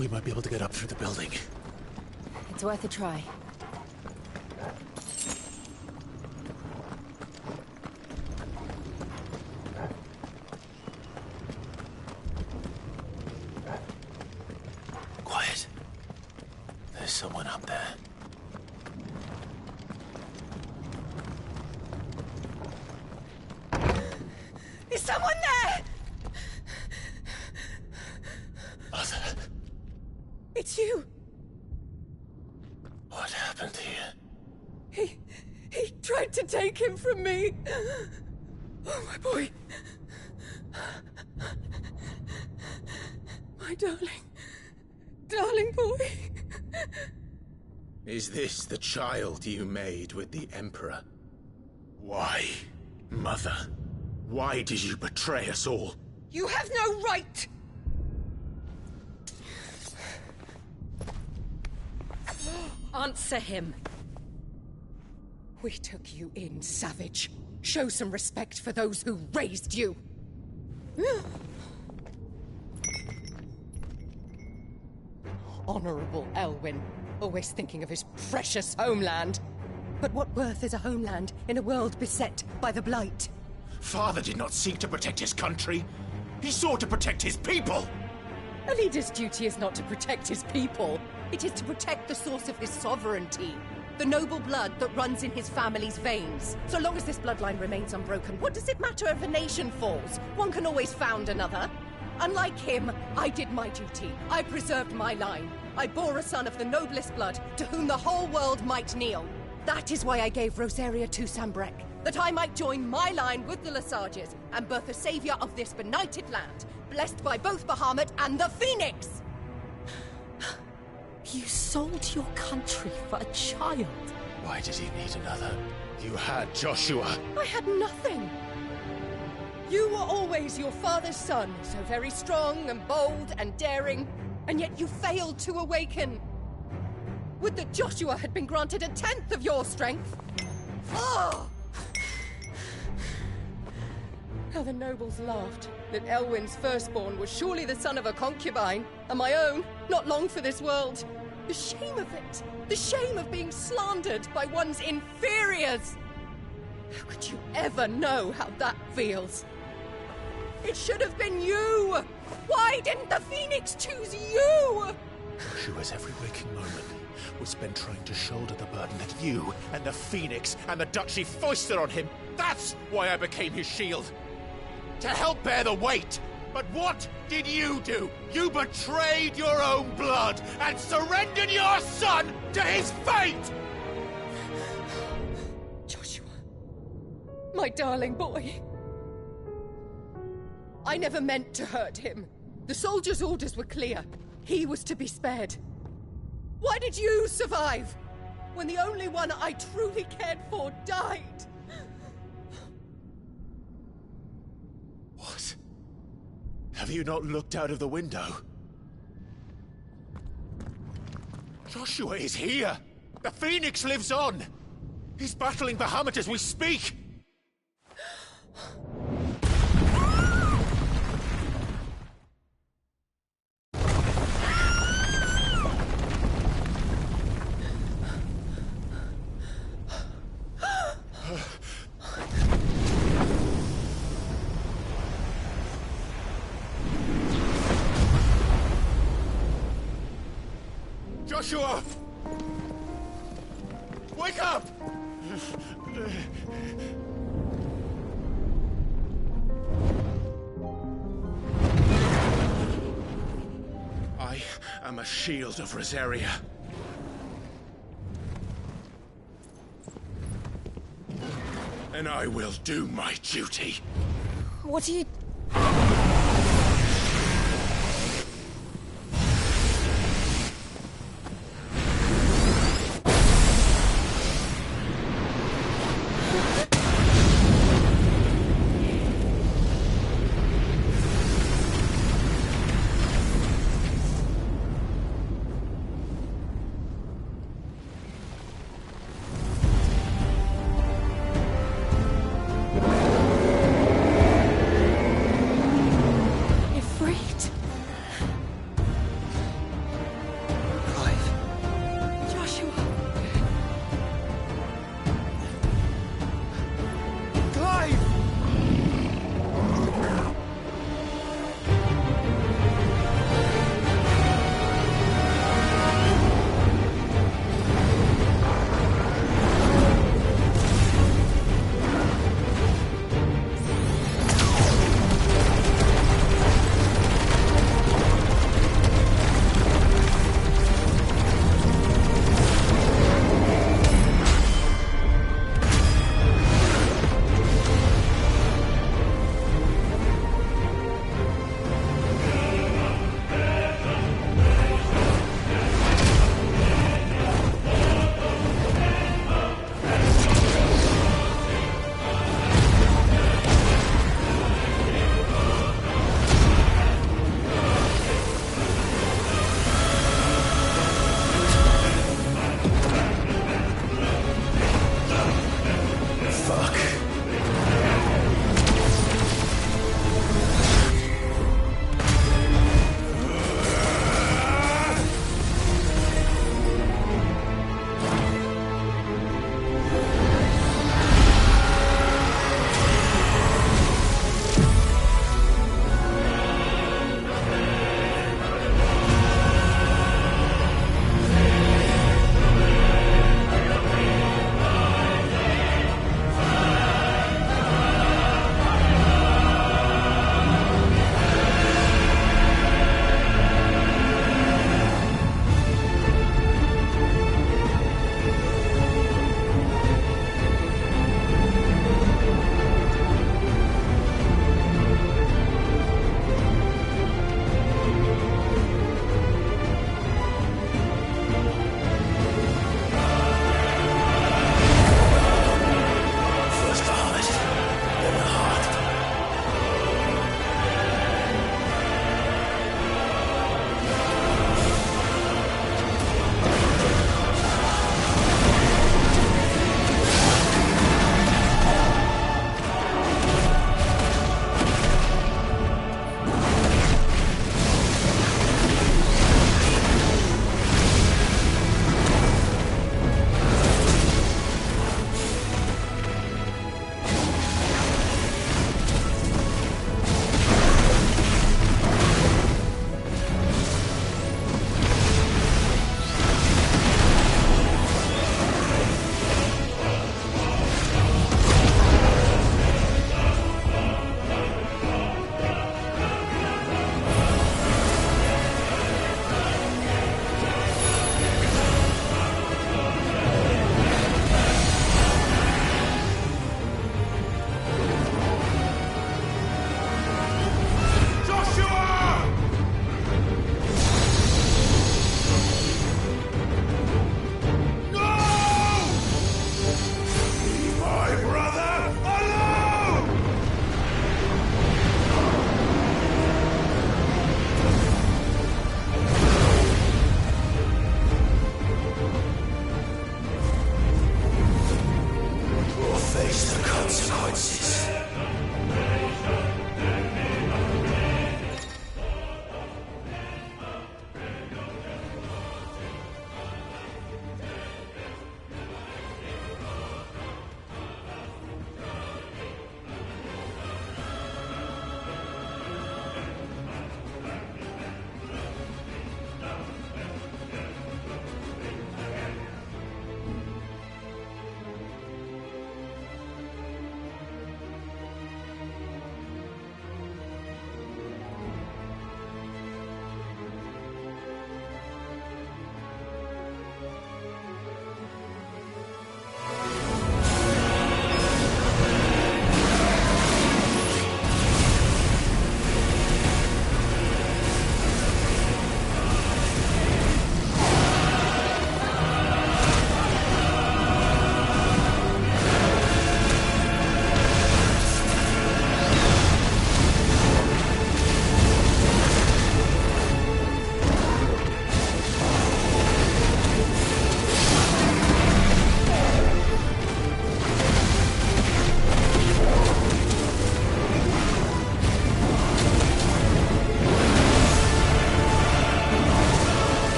We might be able to get up through the building. It's worth a try. Quiet. There's someone up there. Is someone there? Mother. It's you. What happened here? He tried to take him from me. Oh, my boy. My darling boy. Is this the child you made with the Emperor? Why, Mother? Why did you betray us all? You have no right! Answer him. We took you in, savage. Show some respect for those who raised you. Honorable Elwyn, always thinking of his precious homeland. But what worth is a homeland in a world beset by the Blight? Father did not seek to protect his country. He sought to protect his people. A leader's duty is not to protect his people. It is to protect the source of his sovereignty. The noble blood that runs in his family's veins. So long as this bloodline remains unbroken, what does it matter if a nation falls? One can always found another. Unlike him, I did my duty. I preserved my line. I bore a son of the noblest blood, to whom the whole world might kneel. That is why I gave Rosaria to Sanbreque, that I might join my line with the Lesages and birth a savior of this benighted land, blessed by both Bahamut and the Phoenix! You sold your country for a child. Why did he need another? You had Joshua. I had nothing. You were always your father's son, so very strong and bold and daring, and yet you failed to awaken. Would that Joshua had been granted 1/10 of your strength? Oh! How the nobles laughed that Elwyn's firstborn was surely the son of a concubine, and my own, not long for this world. The shame of it! The shame of being slandered by one's inferiors! How could you ever know how that feels? It should have been you! Why didn't the Phoenix choose you? Joshua's every waking moment was spent trying to shoulder the burden that you and the Phoenix and the Duchy foisted on him. That's why I became his shield. To help bear the weight. But what did you do? You betrayed your own blood and surrendered your son to his fate! Joshua, my darling boy. I never meant to hurt him. The soldiers' orders were clear. He was to be spared. Why did you survive when the only one I truly cared for died? What? Have you not looked out of the window? Joshua is here! The Phoenix lives on! He's battling Bahamut as we speak! Joshua! Wake up! I am a shield of Rosaria. And I will do my duty. What are you...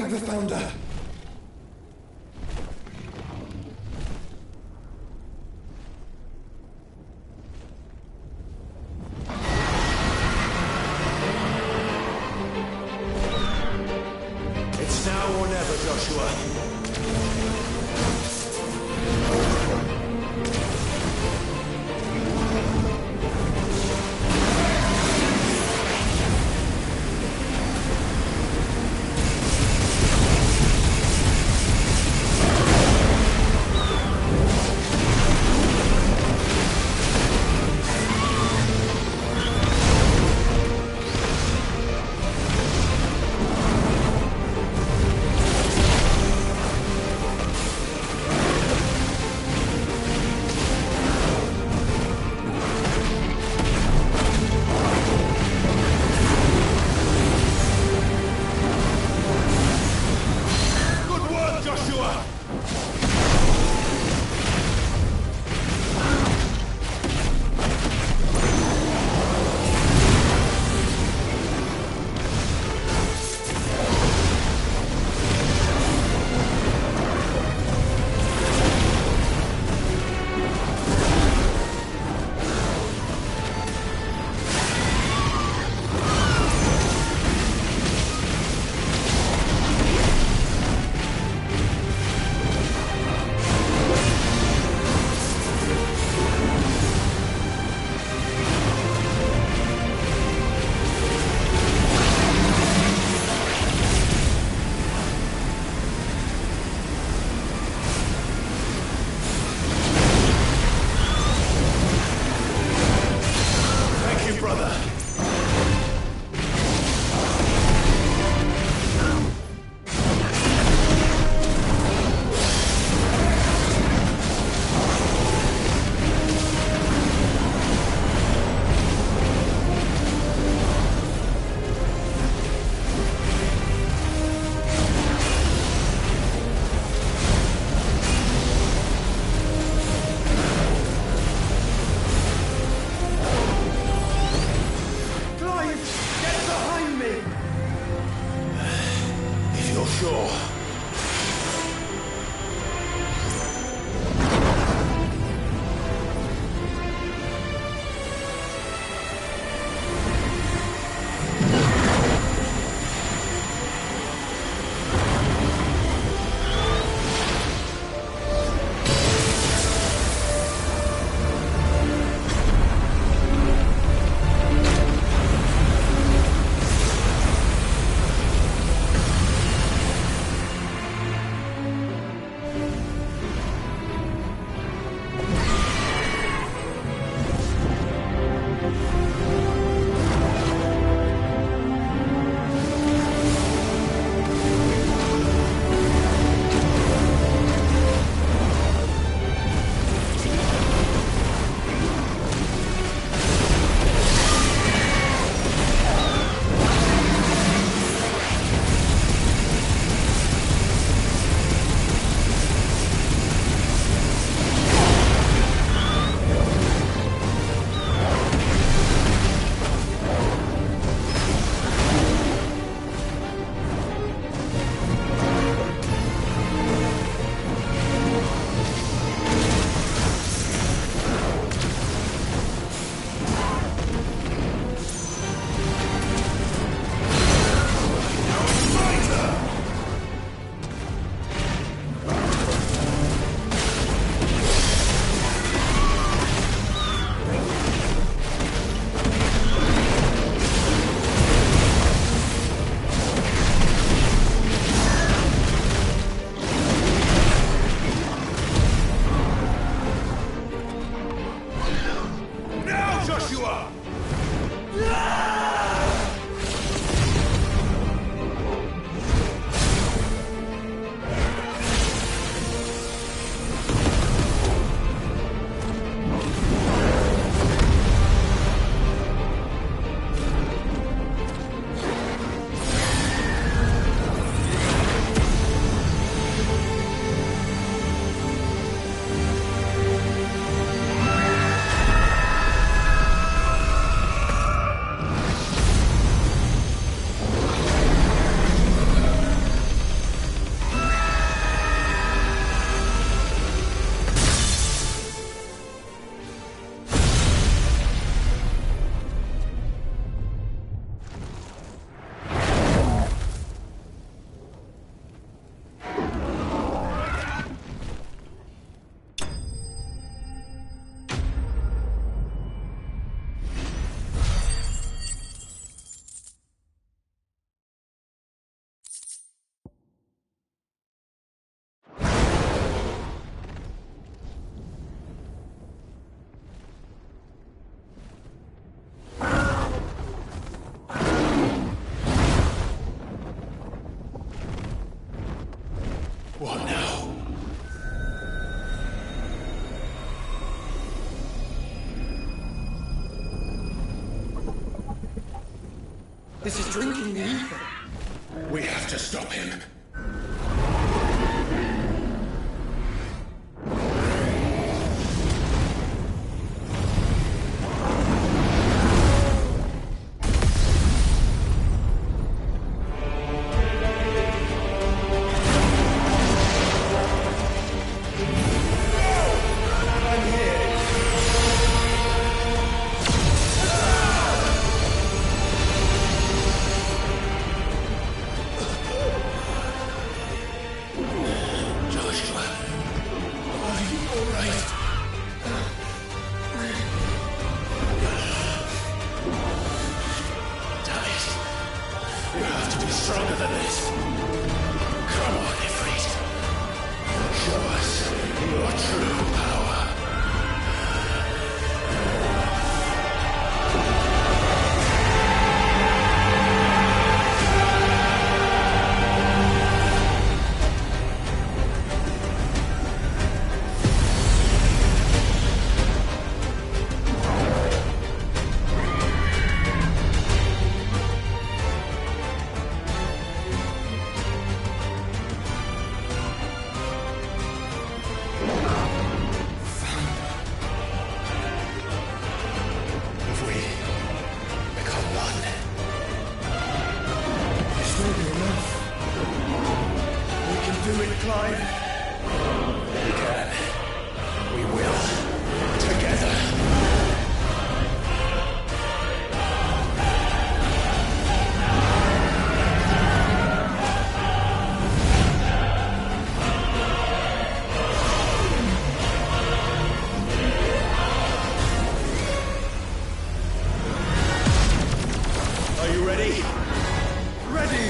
Thank the Founder! It's now or never, Joshua. This is drinking the ether. We have to stop him. Stronger than this. Come on, Ifrit. Show us your true power. Clive. We can. We will. Together. Are you ready? Ready!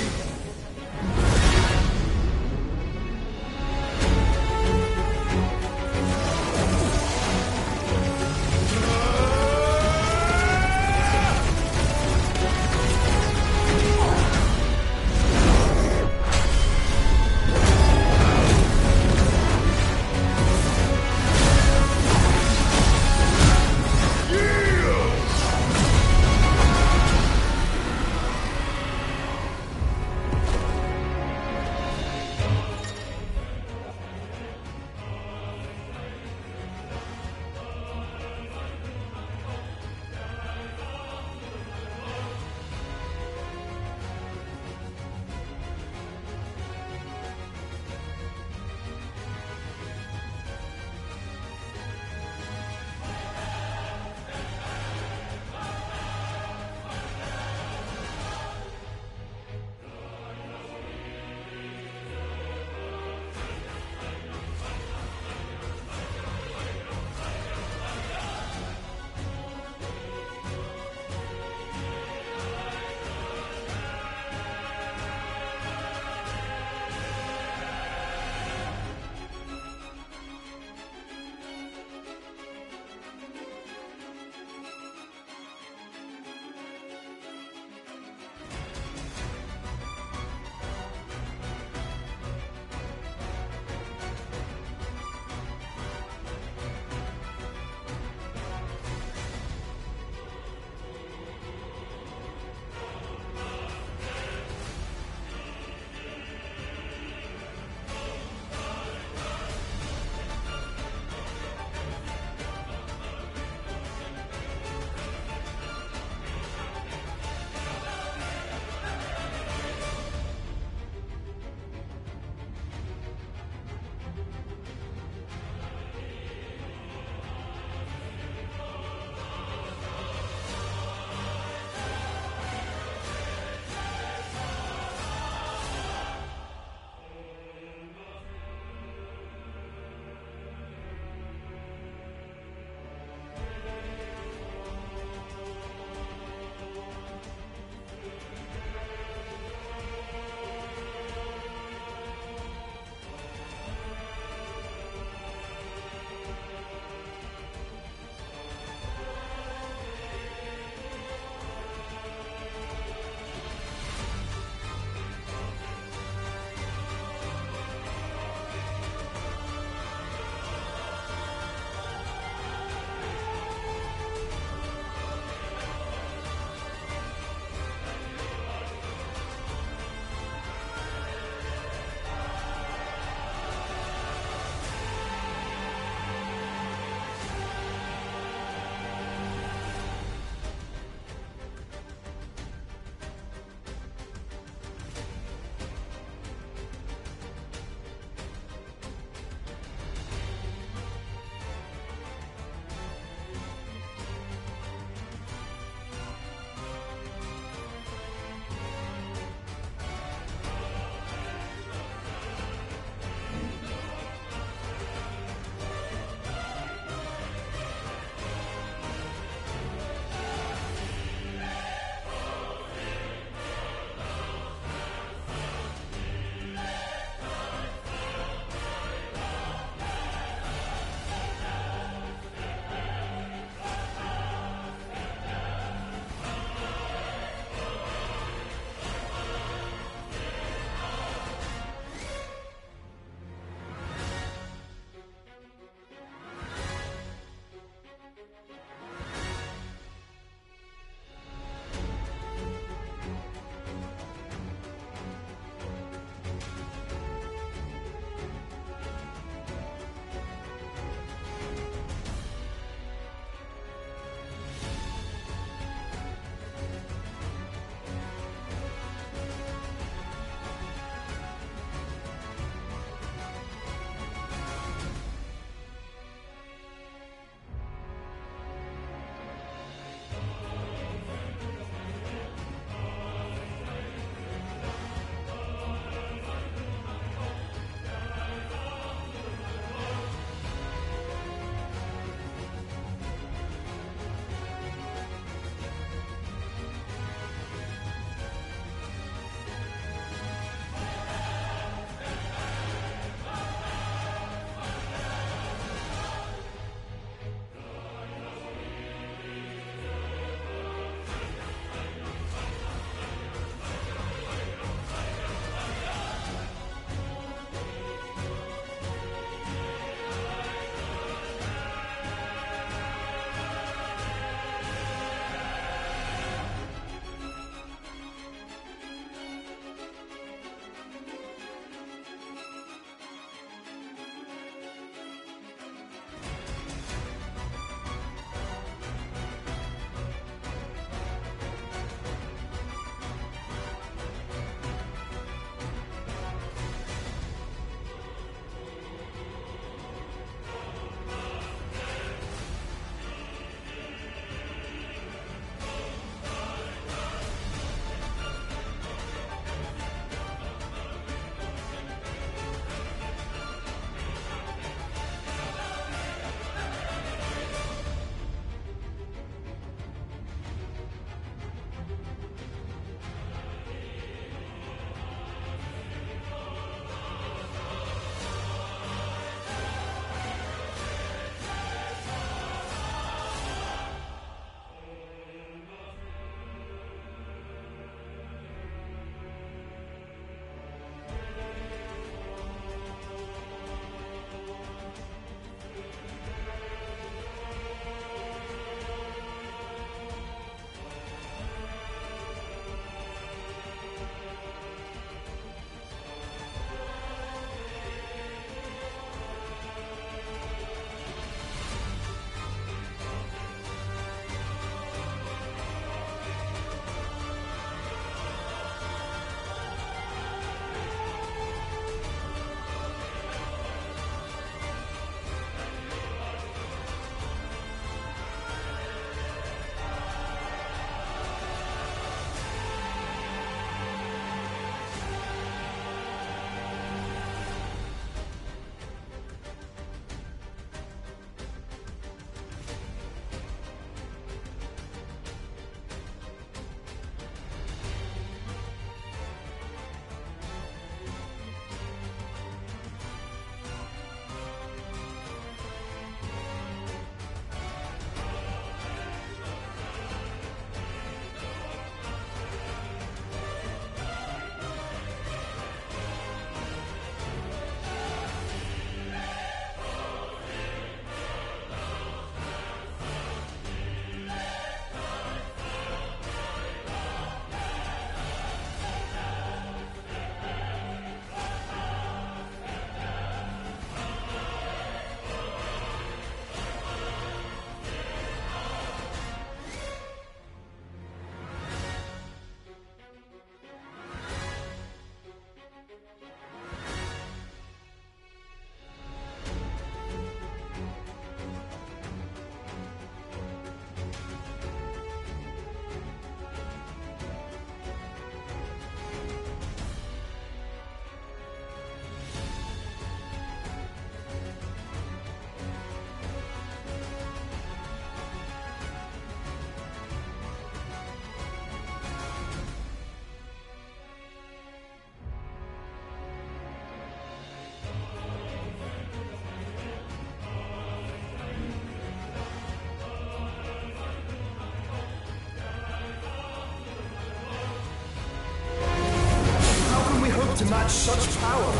match such power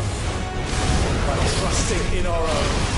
by trusting in our own.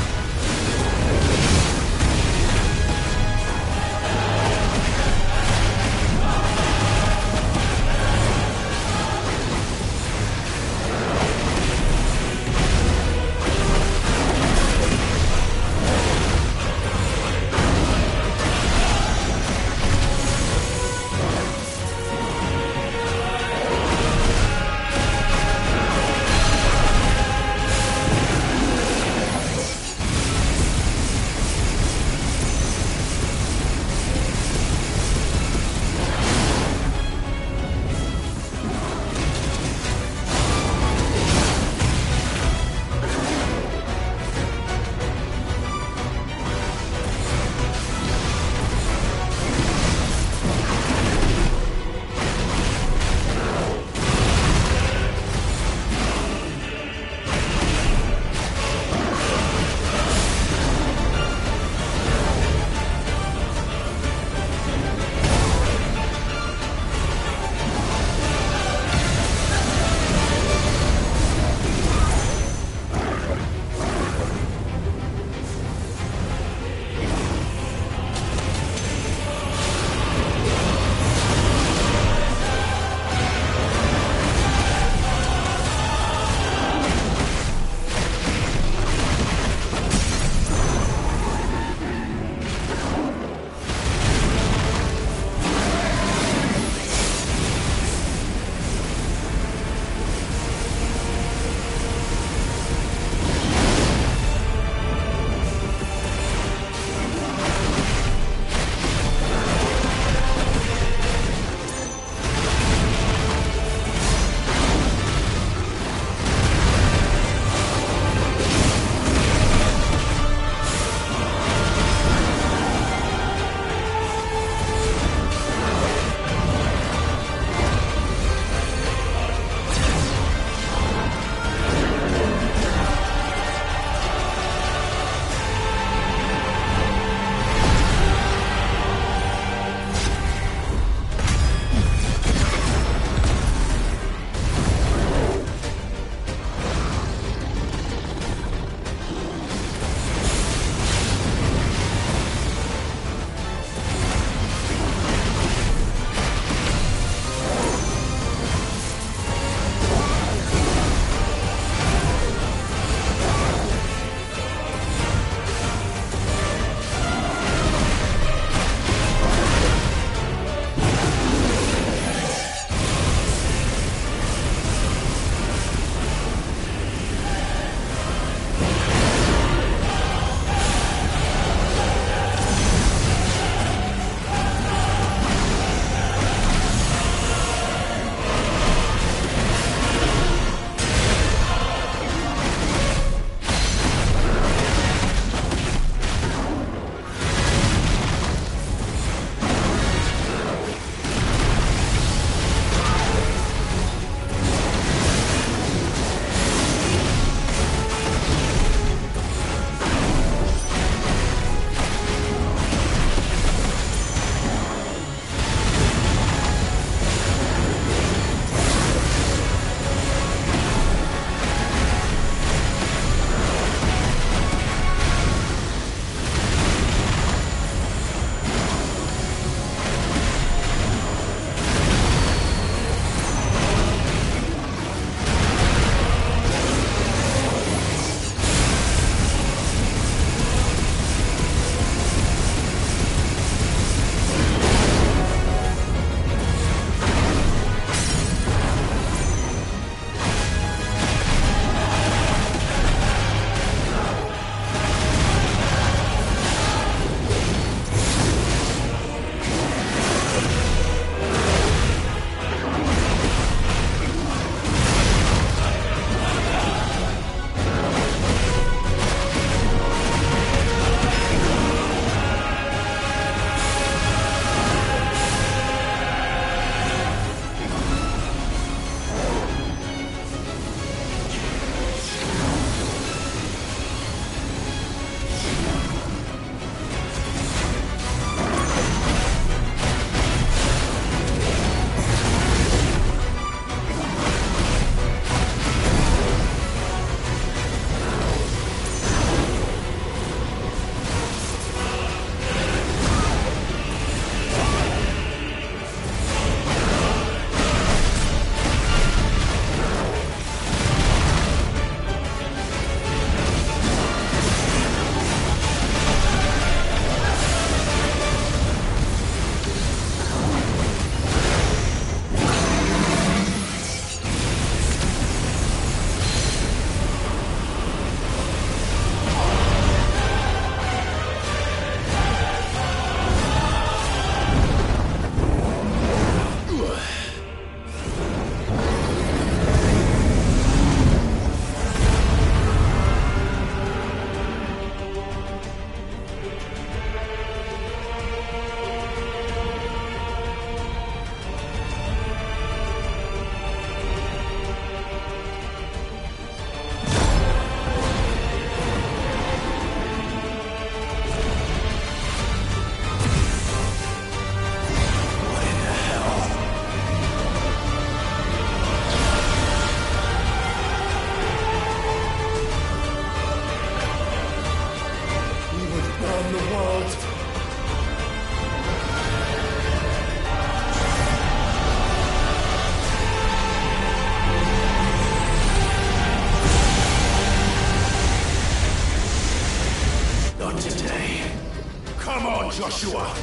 Joshua!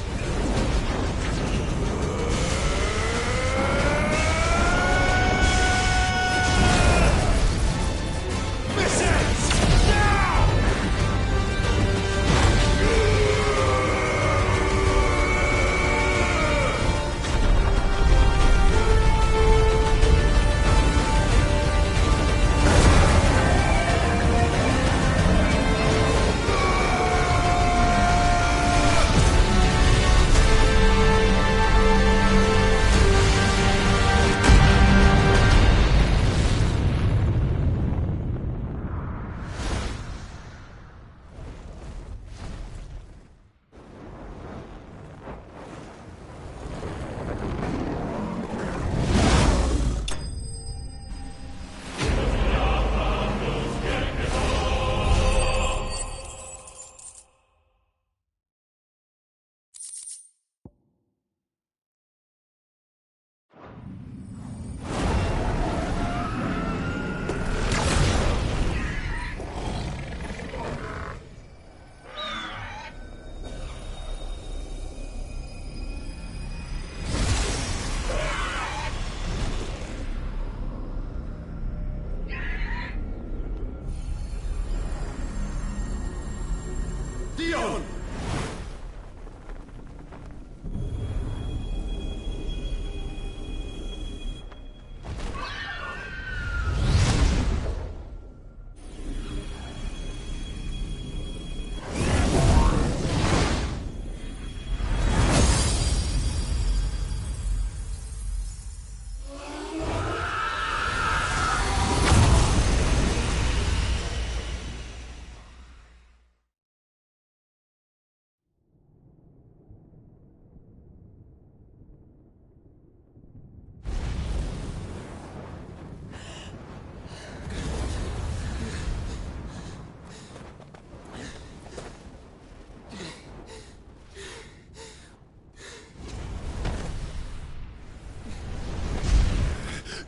Dion!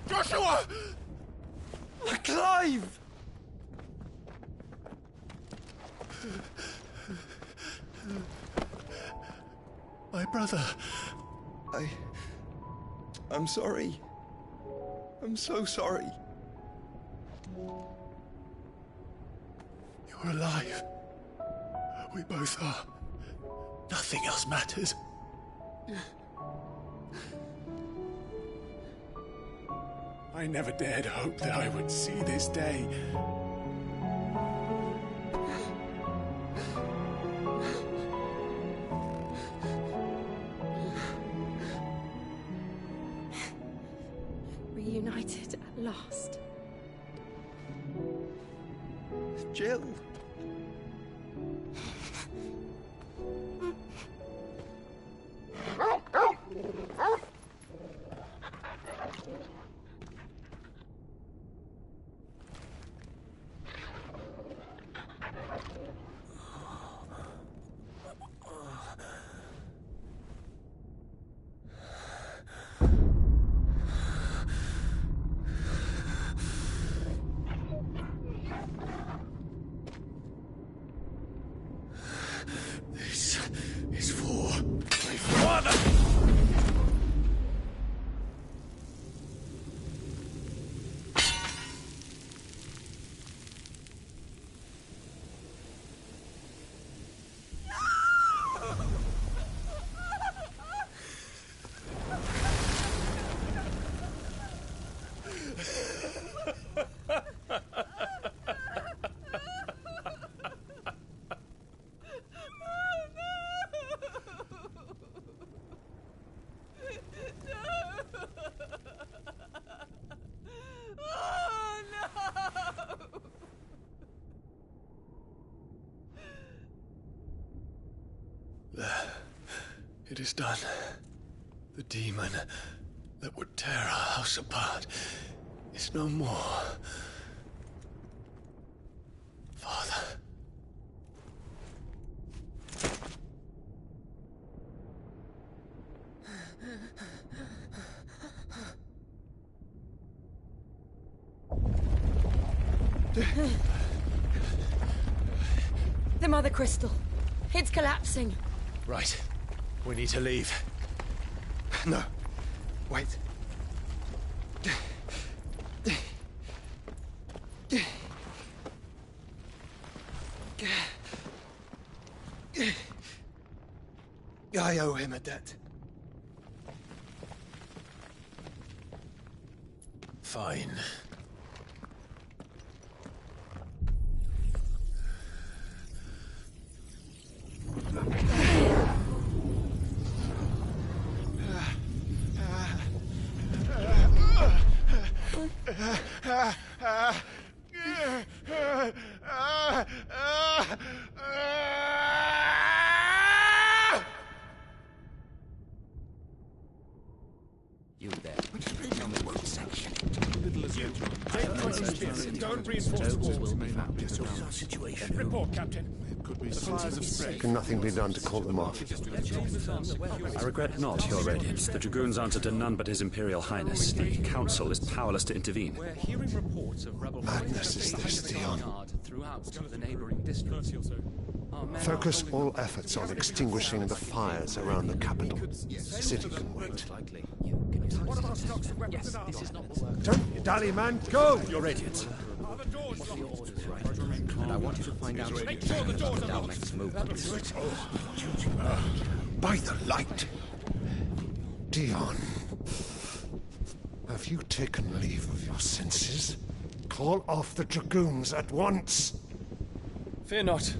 Joshua! Clive! My brother. I'm sorry. I'm so sorry. You're alive. We both are. Nothing else matters. I never dared hope that I would see this day. Reunited at last. Jill. This is for my father! It is done. The demon that would tear our house apart is no more. Father. The Mother Crystal. It's collapsing. Right. We need to leave. No. Wait. I owe him a debt. Fine. You there. Tell me what section. Don't reinforce the walls. Situation. Report, Captain. Can nothing be done to call them off? I regret not, Your Radiance. The Dragoons answer to none but His Imperial Highness. The Council is powerless to intervene. We're hearing reports of rebel Madness is this, Dion. throughout the neighboring districts. Focus all efforts on extinguishing the fires around the capital. The city can wait. Don't dally, man. Go! Your Radiance. And I want you to find out about Dalmec's movements. By the light! Dion, have you taken leave of your senses? Call off the Dragoons at once! Fear not.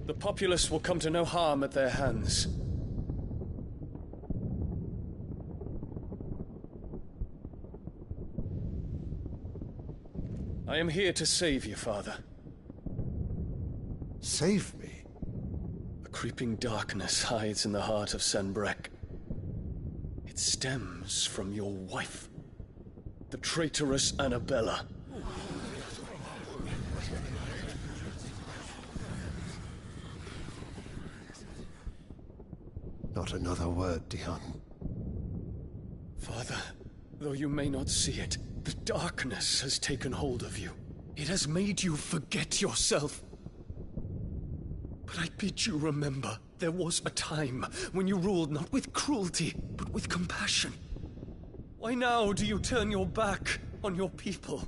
The populace will come to no harm at their hands. I am here to save you, Father. Save me? A creeping darkness hides in the heart of Sanbreque. It stems from your wife, the traitorous Annabella. Not another word, Dion. Father, though you may not see it, the darkness has taken hold of you. It has made you forget yourself. But I bid you remember, there was a time when you ruled not with cruelty, but with compassion. Why now do you turn your back on your people?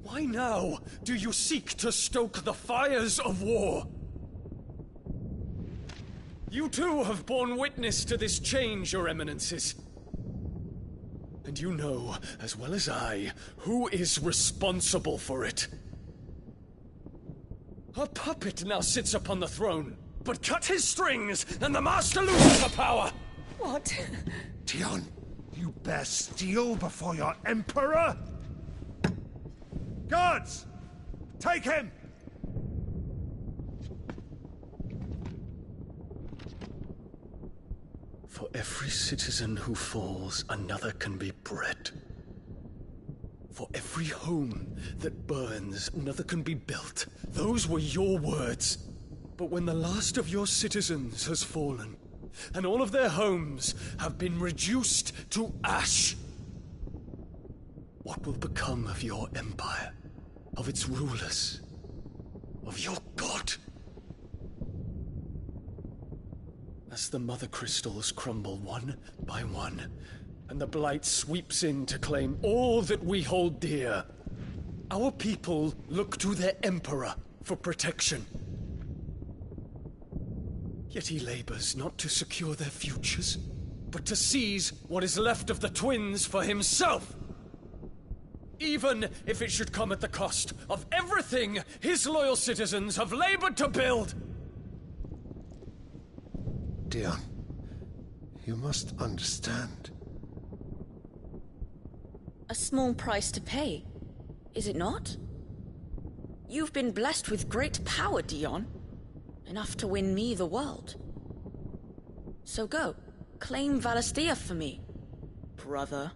Why now do you seek to stoke the fires of war? You too have borne witness to this change, Your Eminences. And you know, as well as I, who is responsible for it. A puppet now sits upon the throne, but cut his strings, and the master loses the power! What? Dion, you bear steel before your Emperor? Guards! Take him! For every citizen who falls, another can be bred. For every home that burns, another can be built. Those were your words. But when the last of your citizens has fallen, and all of their homes have been reduced to ash, what will become of your empire, of its rulers, of your god? As the Mother Crystals crumble one by one, and the Blight sweeps in to claim all that we hold dear, our people look to their Emperor for protection. Yet he labors not to secure their futures, but to seize what is left of the twins for himself! Even if it should come at the cost of everything his loyal citizens have labored to build! Dion, you must understand. A small price to pay, is it not? You've been blessed with great power, Dion. Enough to win me the world. So go, claim Valisthea for me, brother.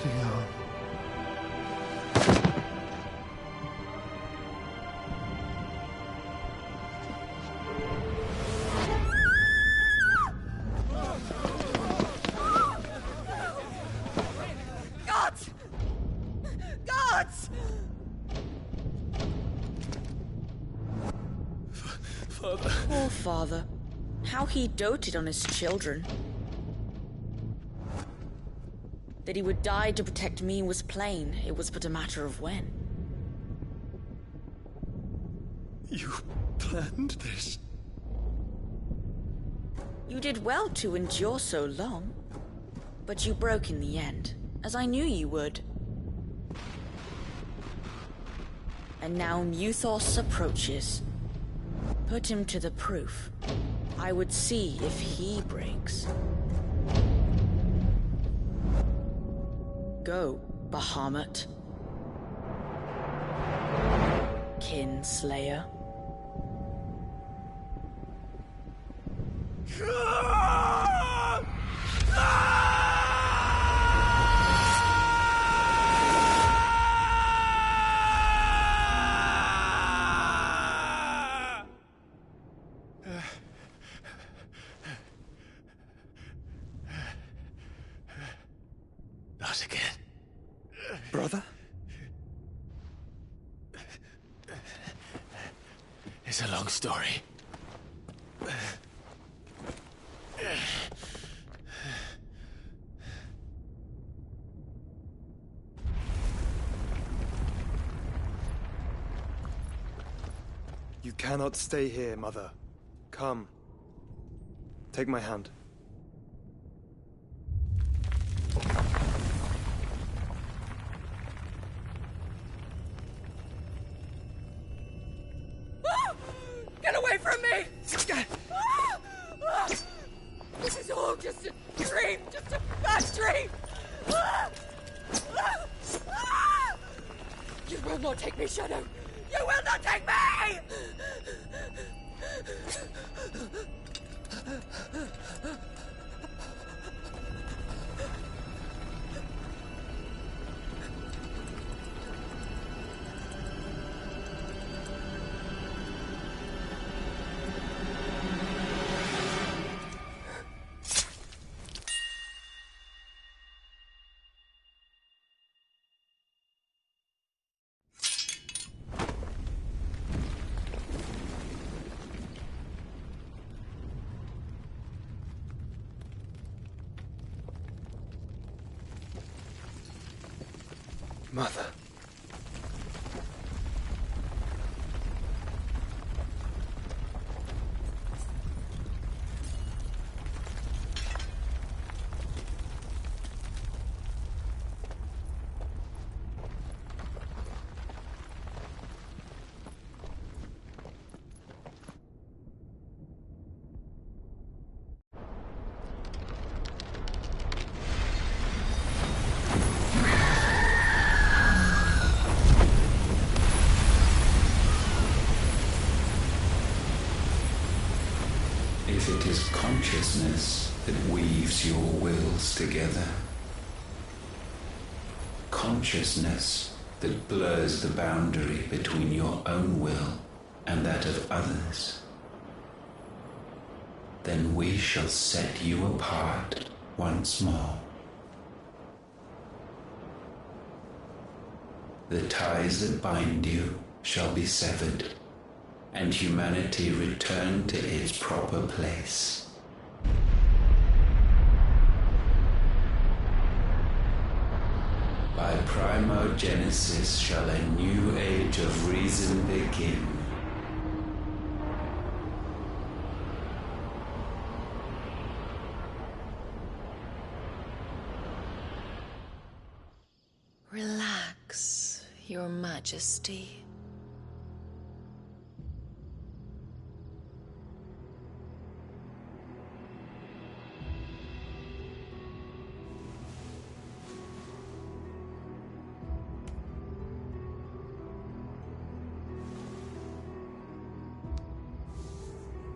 Dion. Father. Poor father. How he doted on his children. That he would die to protect me was plain. It was but a matter of when. You planned this? You did well to endure so long. But you broke in the end, as I knew you would. And now Muthos approaches. Put him to the proof. I would see if he breaks. Go, Bahamut. Kinslayer. Not again. Brother? It's a long story. You cannot stay here, Mother. Come. Take my hand. Get away from me! This is all just a dream, just a bad dream! You will not take me, Shadow! You will not take me! Mother. If it is consciousness that weaves your wills together, consciousness that blurs the boundary between your own will and that of others, then we shall set you apart once more. The ties that bind you shall be severed, and humanity return to its proper place. By primogenesis shall a new age of reason begin. Relax, Your Majesty.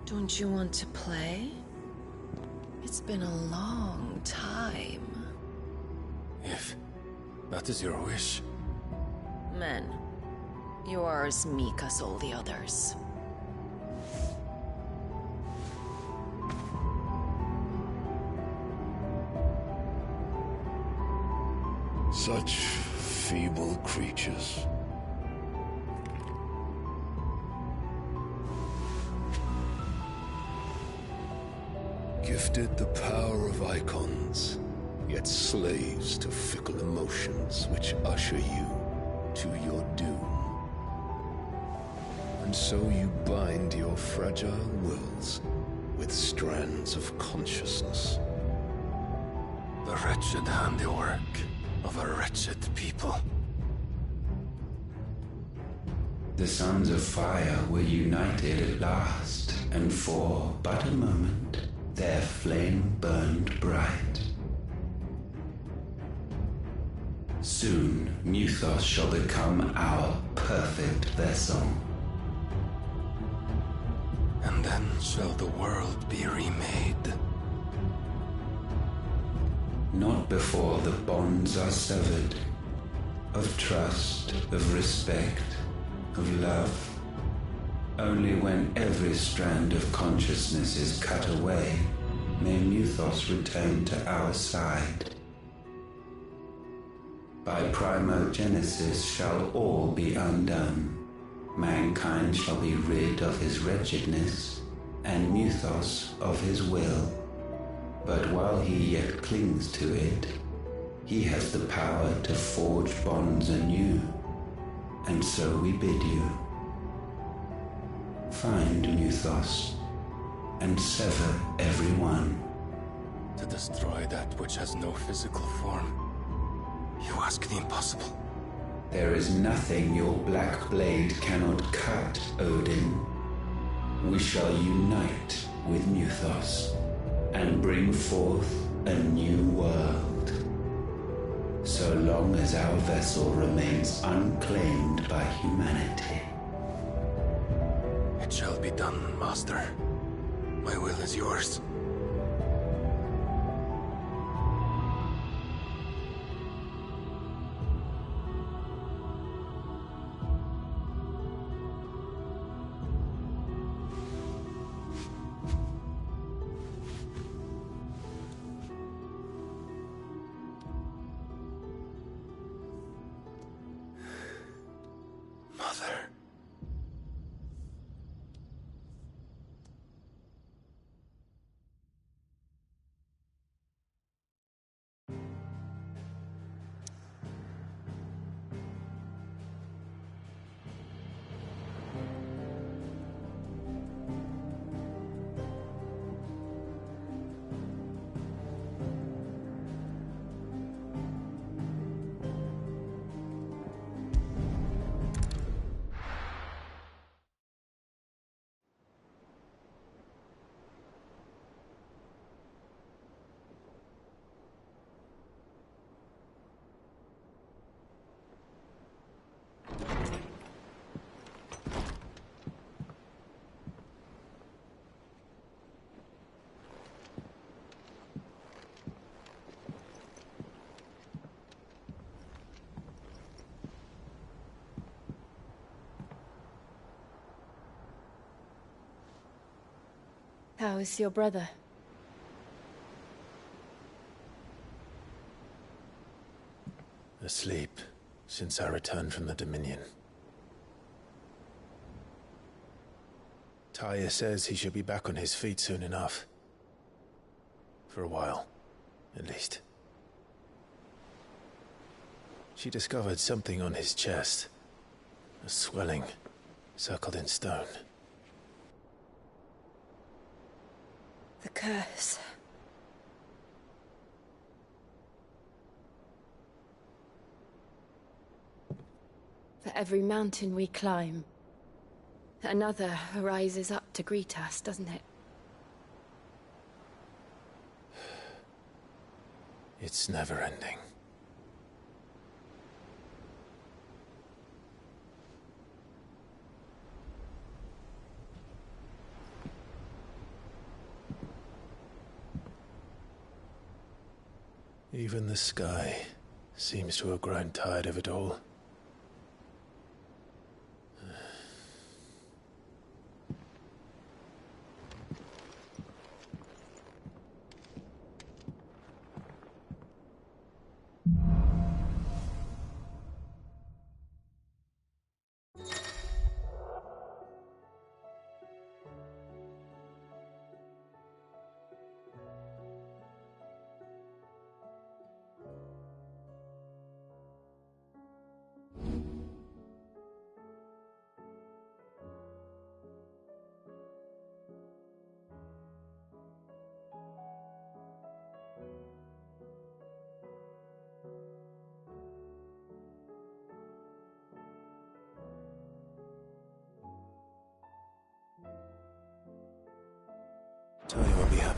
Don't you want to play? It's been a long time. If that is your wish. Men, you are as meek as all the others. Such feeble creatures. gifted the power of icons, yet slaves to fickle emotions which usher you to your doom. And so you bind your fragile wills with strands of consciousness. The wretched handiwork of a wretched people. The Sons of Fire were united at last, and for but a moment, their flame burned bright. Soon, Mythos shall become our perfect vessel. And then shall the world be remade. Not before the bonds are severed, of trust, of respect, of love. Only when every strand of consciousness is cut away, may Mythos return to our side. By primogenesis shall all be undone. Mankind shall be rid of his wretchedness, and Mythos of his will. But while he yet clings to it, he has the power to forge bonds anew. And so we bid you, find Mythos, and sever every one. To destroy that which has no physical form, you ask the impossible. There is nothing your black blade cannot cut, Odin. We shall unite with Mythos, and bring forth a new world. So long as our vessel remains unclaimed by humanity. It shall be done, Master. My will is yours. How is your brother? Asleep, since I returned from the Dominion. Tyr says he should be back on his feet soon enough. For a while, at least. She discovered something on his chest. A swelling, circled in stone. The curse. For every mountain we climb, another rises up to greet us, doesn't it? It's never ending. Even the sky seems to have grown tired of it all.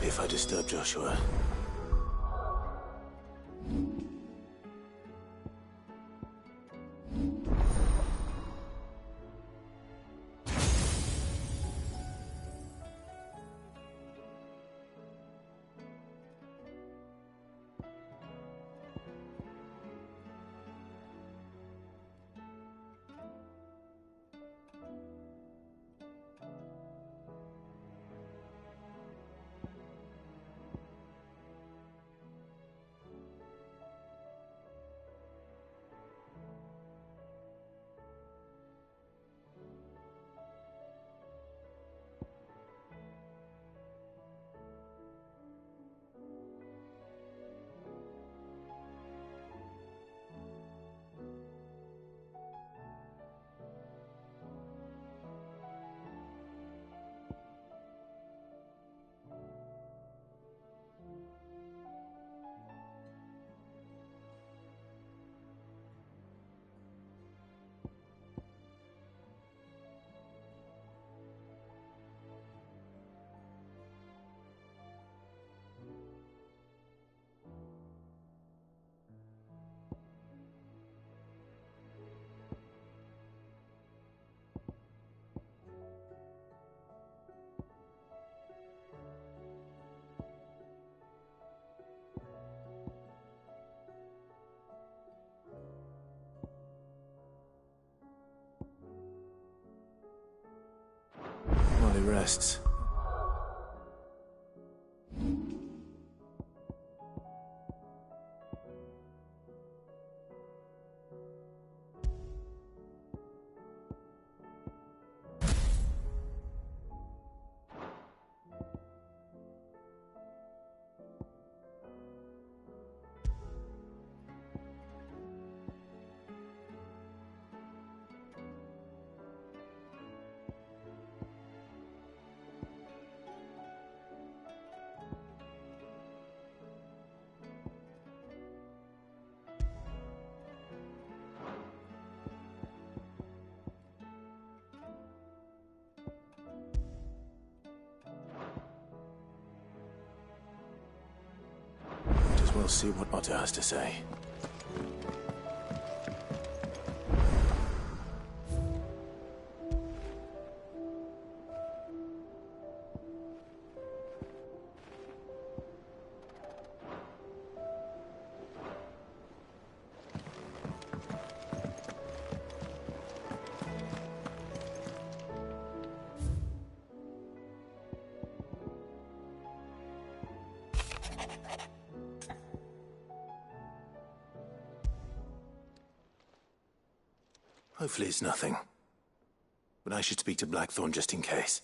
if I disturb Joshua. While he rests. We'll see what Otto has to say. Hopefully it's nothing. But I should speak to Blackthorn just in case.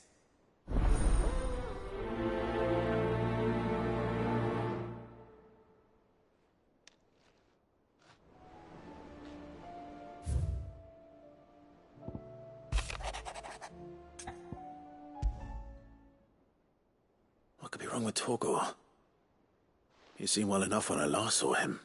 What could be wrong with Torgor? He seemed well enough when I last saw him.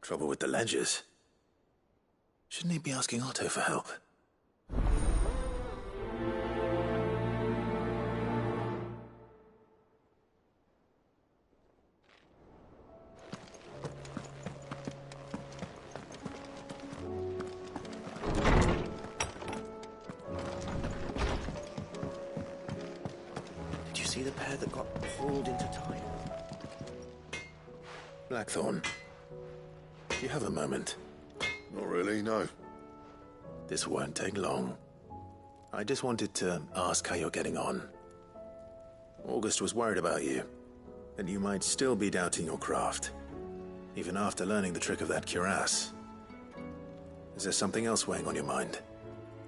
Trouble with the ledgers. Shouldn't he be asking Otto for help? Did you see the pair that got pulled into time? Blackthorn. Do you have a moment? Not really, no. This won't take long. I just wanted to ask how you're getting on. August was worried about you, that you might still be doubting your craft, even after learning the trick of that cuirass. Is there something else weighing on your mind?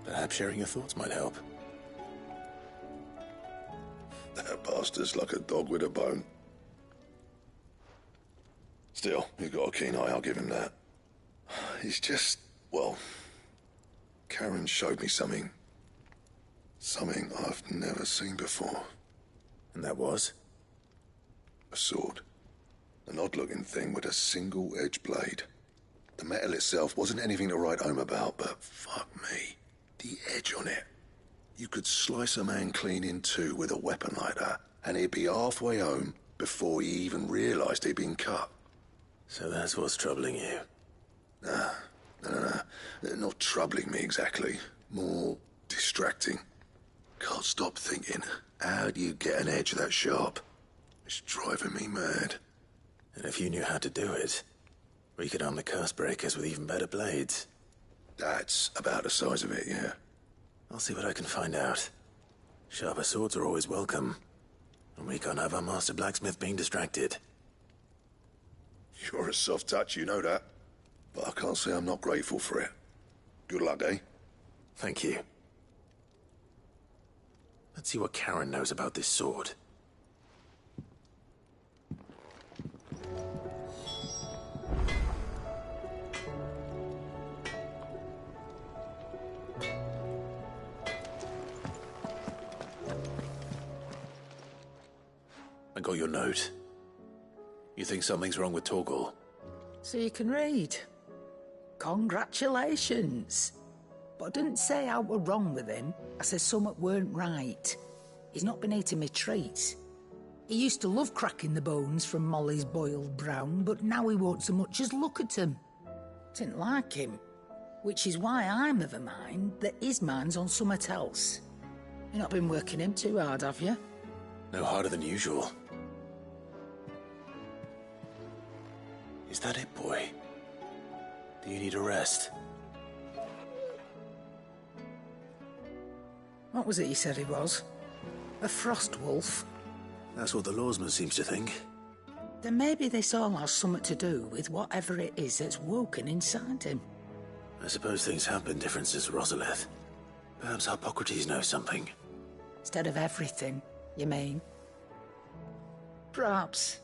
Perhaps sharing your thoughts might help. That bastard's like a dog with a bone. Still, you've got a keen eye, I'll give him that. He's just, well... Karen showed me something. Something I've never seen before. And that was? A sword. An odd-looking thing with a single-edged blade. The metal itself wasn't anything to write home about, but fuck me. The edge on it. You could slice a man clean in two with a weapon like that, and he'd be halfway home before he even realised he'd been cut. So that's what's troubling you? Nah, no. Not troubling me exactly. More distracting. Can't stop thinking, how do you get an edge that sharp? It's driving me mad. And if you knew how to do it, we could arm the curse breakers with even better blades. That's about the size of it, yeah. I'll see what I can find out. Sharper swords are always welcome. And we can't have our master blacksmith being distracted. You're a soft touch, you know that. But I can't say I'm not grateful for it. Good luck, eh? Thank you. Let's see what Karen knows about this sword. I got your note. You think something's wrong with Torgal? So you can read. Congratulations. But I didn't say I were wrong with him. I said something weren't right. He's not been eating me treats. He used to love cracking the bones from Molly's boiled brown, but now he won't so much as look at them. Didn't like him. Which is why I'm of a mind that his mind's on something else. You've not been working him too hard, have you? No harder than usual. Is that it, boy? Do you need a rest? What was it you said he was? A frost wolf? That's what the lawsman seems to think. Then maybe this all has something to do with whatever it is that's woken inside him. I suppose things have been different since Rosalith. Perhaps Hippocrates knows something. Instead of everything, you mean? Perhaps.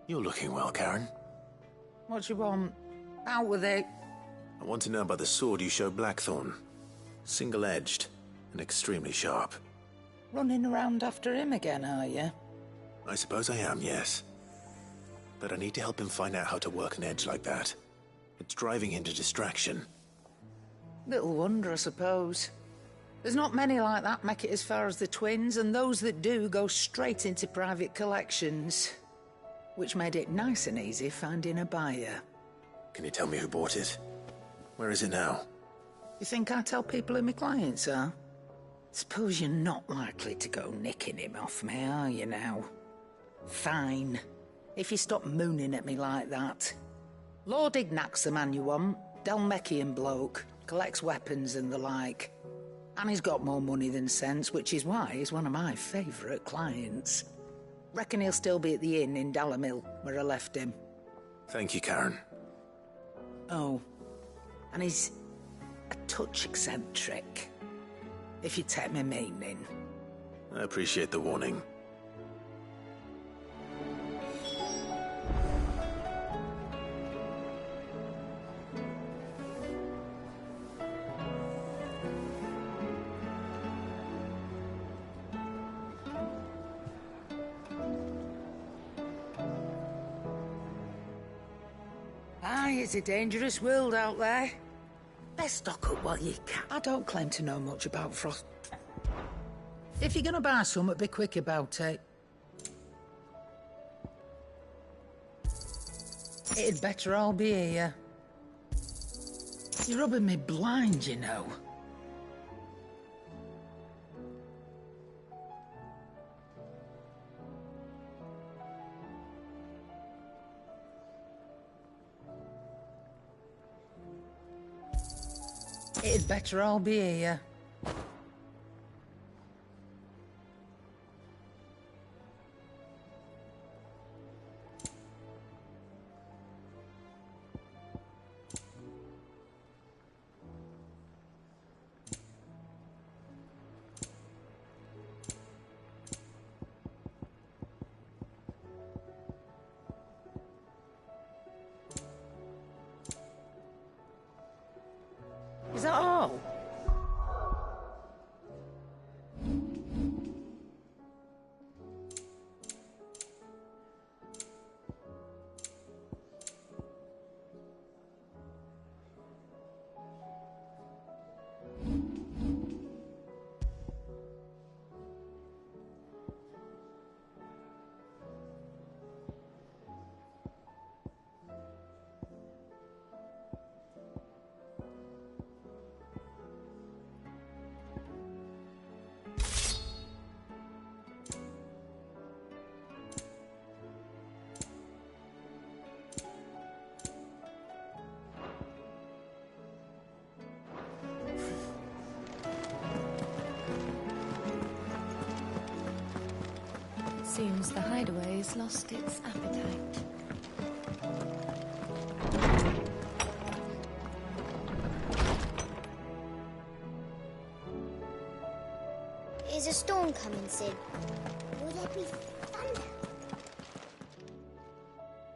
You're looking well, Karen. What do you want? Out with it. I want to know about the sword you showed Blackthorn. Single-edged and extremely sharp. Running around after him again, are you? I suppose I am, yes. But I need to help him find out how to work an edge like that. It's driving him to distraction. Little wonder, I suppose. There's not many like that make it as far as the twins, and those that do go straight into private collections. Which made it nice and easy finding a buyer. Can you tell me who bought it? Where is it now? You think I tell people who my clients are? Suppose you're not likely to go nicking him off me, are you now? Fine. If you stop mooning at me like that. Lord Ignac's the man you want. Dalmekian bloke. Collects weapons and the like. And he's got more money than sense, which is why he's one of my favourite clients. Reckon he'll still be at the inn in Dalamil, where I left him. Thank you, Karen. Oh, and he's a touch eccentric, if you take my meaning. I appreciate the warning. Aye, it's a dangerous world out there. Best stock up while you can. I don't claim to know much about frost. If you're gonna buy something, be quick about it. It'd better all be here. You're rubbing me blind, you know. It'd better all be here. Is that all? Seems the hideaway's lost its appetite. Is a storm coming, Sid? Will there be thunder?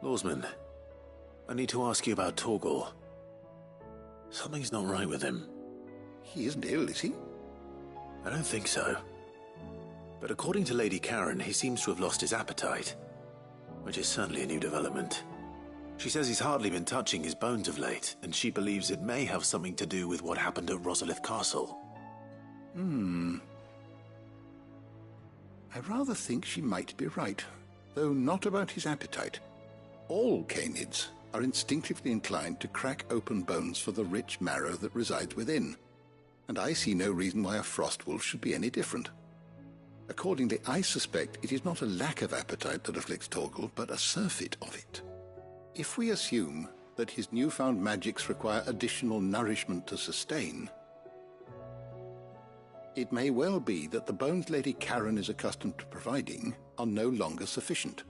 Lawsman, I need to ask you about Torgal. Something's not right with him. He isn't ill, is he? I don't think so. But according to Lady Karen, he seems to have lost his appetite, which is certainly a new development. She says he's hardly been touching his bones of late, and she believes it may have something to do with what happened at Rosalith Castle. I rather think she might be right, though not about his appetite. All canids are instinctively inclined to crack open bones for the rich marrow that resides within, and I see no reason why a frostwolf should be any different. Accordingly, I suspect it is not a lack of appetite that afflicts Torgal, but a surfeit of it. If we assume that his newfound magics require additional nourishment to sustain, it may well be that the bones Lady Karen is accustomed to providing are no longer sufficient.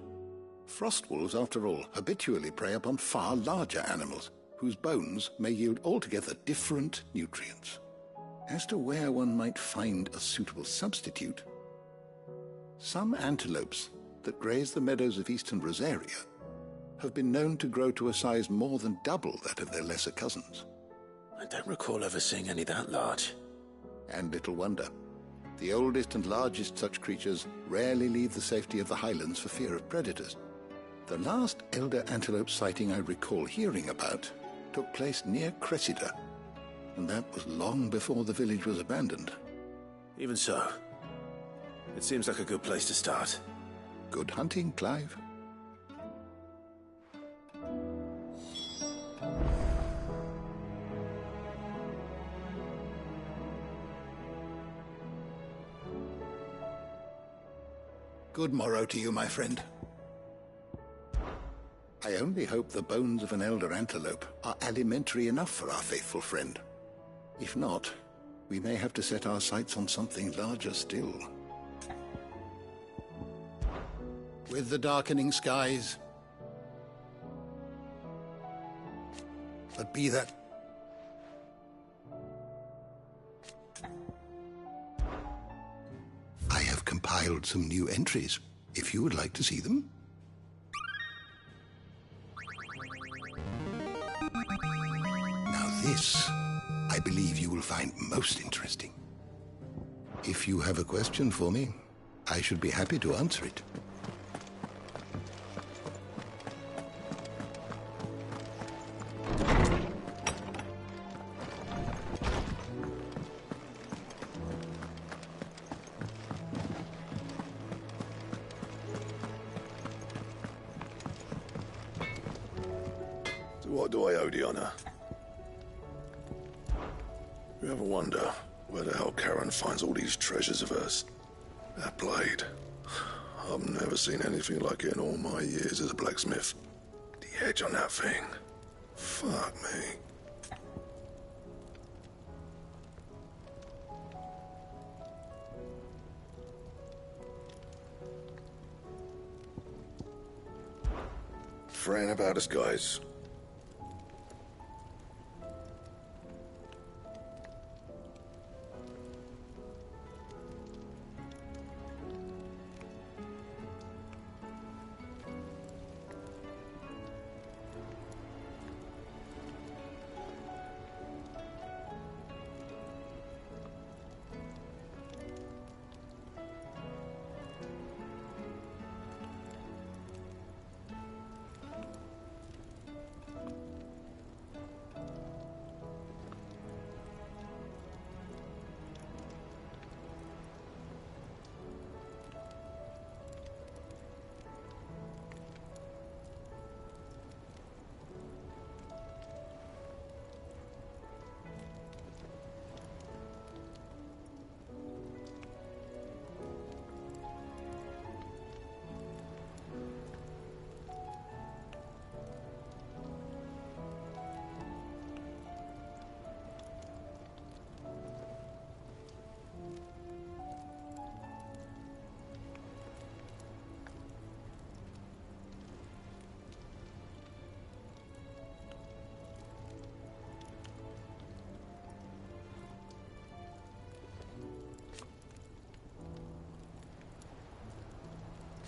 Frostwolves, after all, habitually prey upon far larger animals, whose bones may yield altogether different nutrients. As to where one might find a suitable substitute, some antelopes that graze the meadows of eastern Rosaria have been known to grow to a size more than double that of their lesser cousins. I don't recall ever seeing any that large. And little wonder. The oldest and largest such creatures rarely leave the safety of the highlands for fear of predators. The last elder antelope sighting I recall hearing about took place near Cressida, and that was long before the village was abandoned. Even so, it seems like a good place to start. Good hunting, Clive. Good morrow to you, my friend. I only hope the bones of an elder antelope are alimentary enough for our faithful friend. If not, we may have to set our sights on something larger still. With the darkening skies. But be that... I have compiled some new entries, if you would like to see them. Now this, I believe you will find most interesting. If you have a question for me, I should be happy to answer it. What do I owe the honor? You ever wonder where the hell Karen finds all these treasures of hers? That blade. I've never seen anything like it in all my years as a blacksmith. The edge on that thing. Fuck me. fretting about us, guys.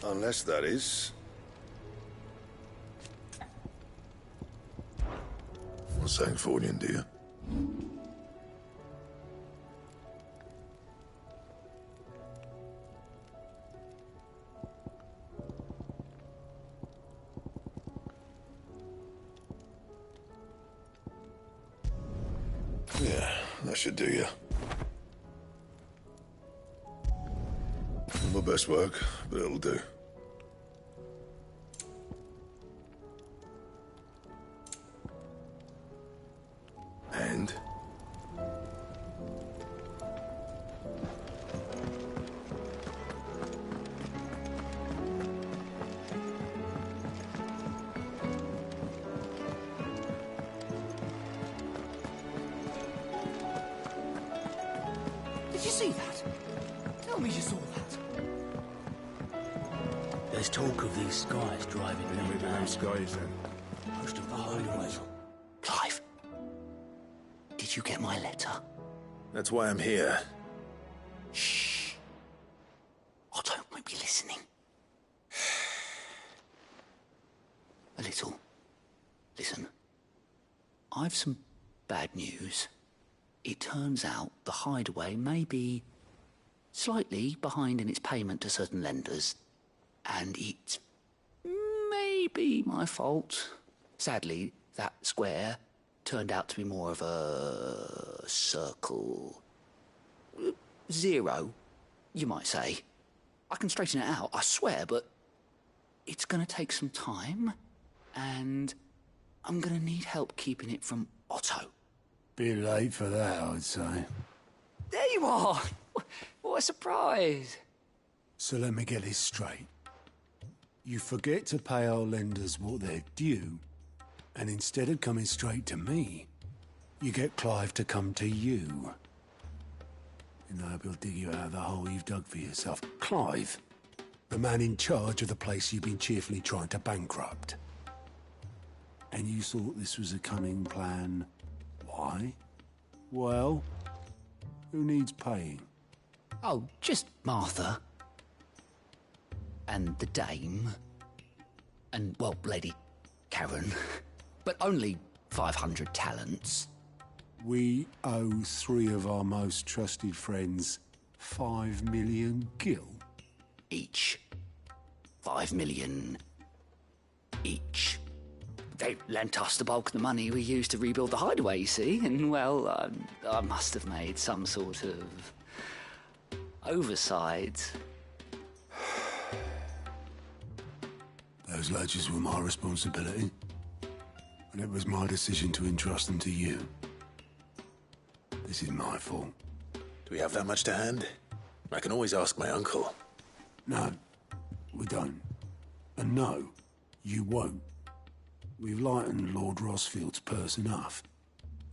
Unless that is... What's Sangfordian, dear? Yeah, that should do you. Not my best work, but it'll do. And? Did you see that? Tell me you saw that. There's talk of these skies driving down the mountain. Skies, then. Most of the highways. Clive, did you get my letter? That's why I'm here. Shh. Otto might be listening. A little. Listen. I've some bad news. It turns out the Hideaway may be slightly behind in its payment to certain lenders, and it's maybe my fault. Sadly, that square turned out to be more of a circle. Zero, you might say. I can straighten it out, I swear, but it's gonna take some time, and I'm gonna need help keeping it from Otto. Bit late for that, I'd say. There you are! What a surprise! So let me get this straight. You forget to pay our lenders what they're due, and instead of coming straight to me, you get Clive to come to you. And I hope he'll dig you out of the hole you've dug for yourself. Clive, the man in charge of the place you've been cheerfully trying to bankrupt. And you thought this was a cunning plan. Why? Well, who needs paying? Oh, just Martha. And the dame. And, well, Lady Karen. But only 500 talents. We owe 3 of our most trusted friends 5 million gil. Each. 5 million each. They lent us the bulk of the money we used to rebuild the Hideaway, you see, and, well, I must have made some sort of oversight. Those ledgers were my responsibility, and it was my decision to entrust them to you. This is my fault. Do we have that much to hand? I can always ask my uncle. No, we don't. And no, you won't. We've lightened Lord Rosfield's purse enough.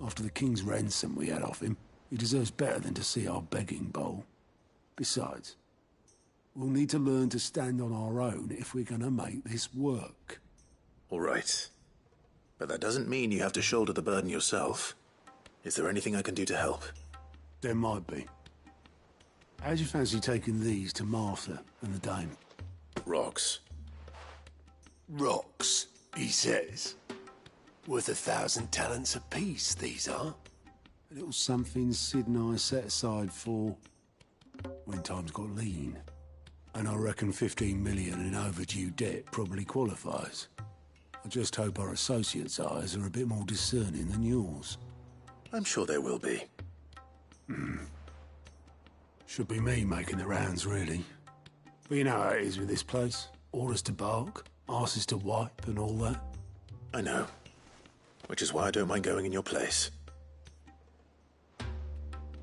After the king's ransom we had off him, he deserves better than to see our begging bowl. Besides, we'll need to learn to stand on our own if we're gonna make this work. All right. But that doesn't mean you have to shoulder the burden yourself. Is there anything I can do to help? There might be. How'd you fancy taking these to Martha and the dame? Rocks. Rocks, he says. Worth 1,000 talents apiece, these are. A little something Sid and I set aside for when times got lean. And I reckon 15 million in overdue debt probably qualifies. I just hope our associates' eyes are a bit more discerning than yours. I'm sure there will be. Should be me making the rounds, really. But you know how it is with this place. Orders to bark, arses to wipe, and all that. I know. Which is why I don't mind going in your place.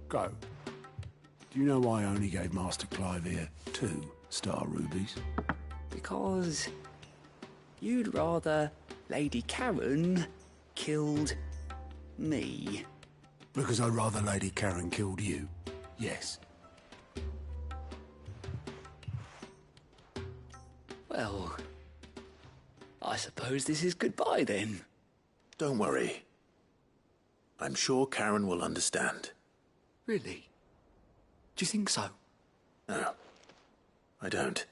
Go. Do you know why I only gave Master Clive here 2 star rubies? Because you'd rather Lady Karen killed me. Because I'd rather Lady Karen killed you. Yes. Well, I suppose this is goodbye then. Don't worry. I'm sure Karen will understand. Really? Do you think so? No, I don't.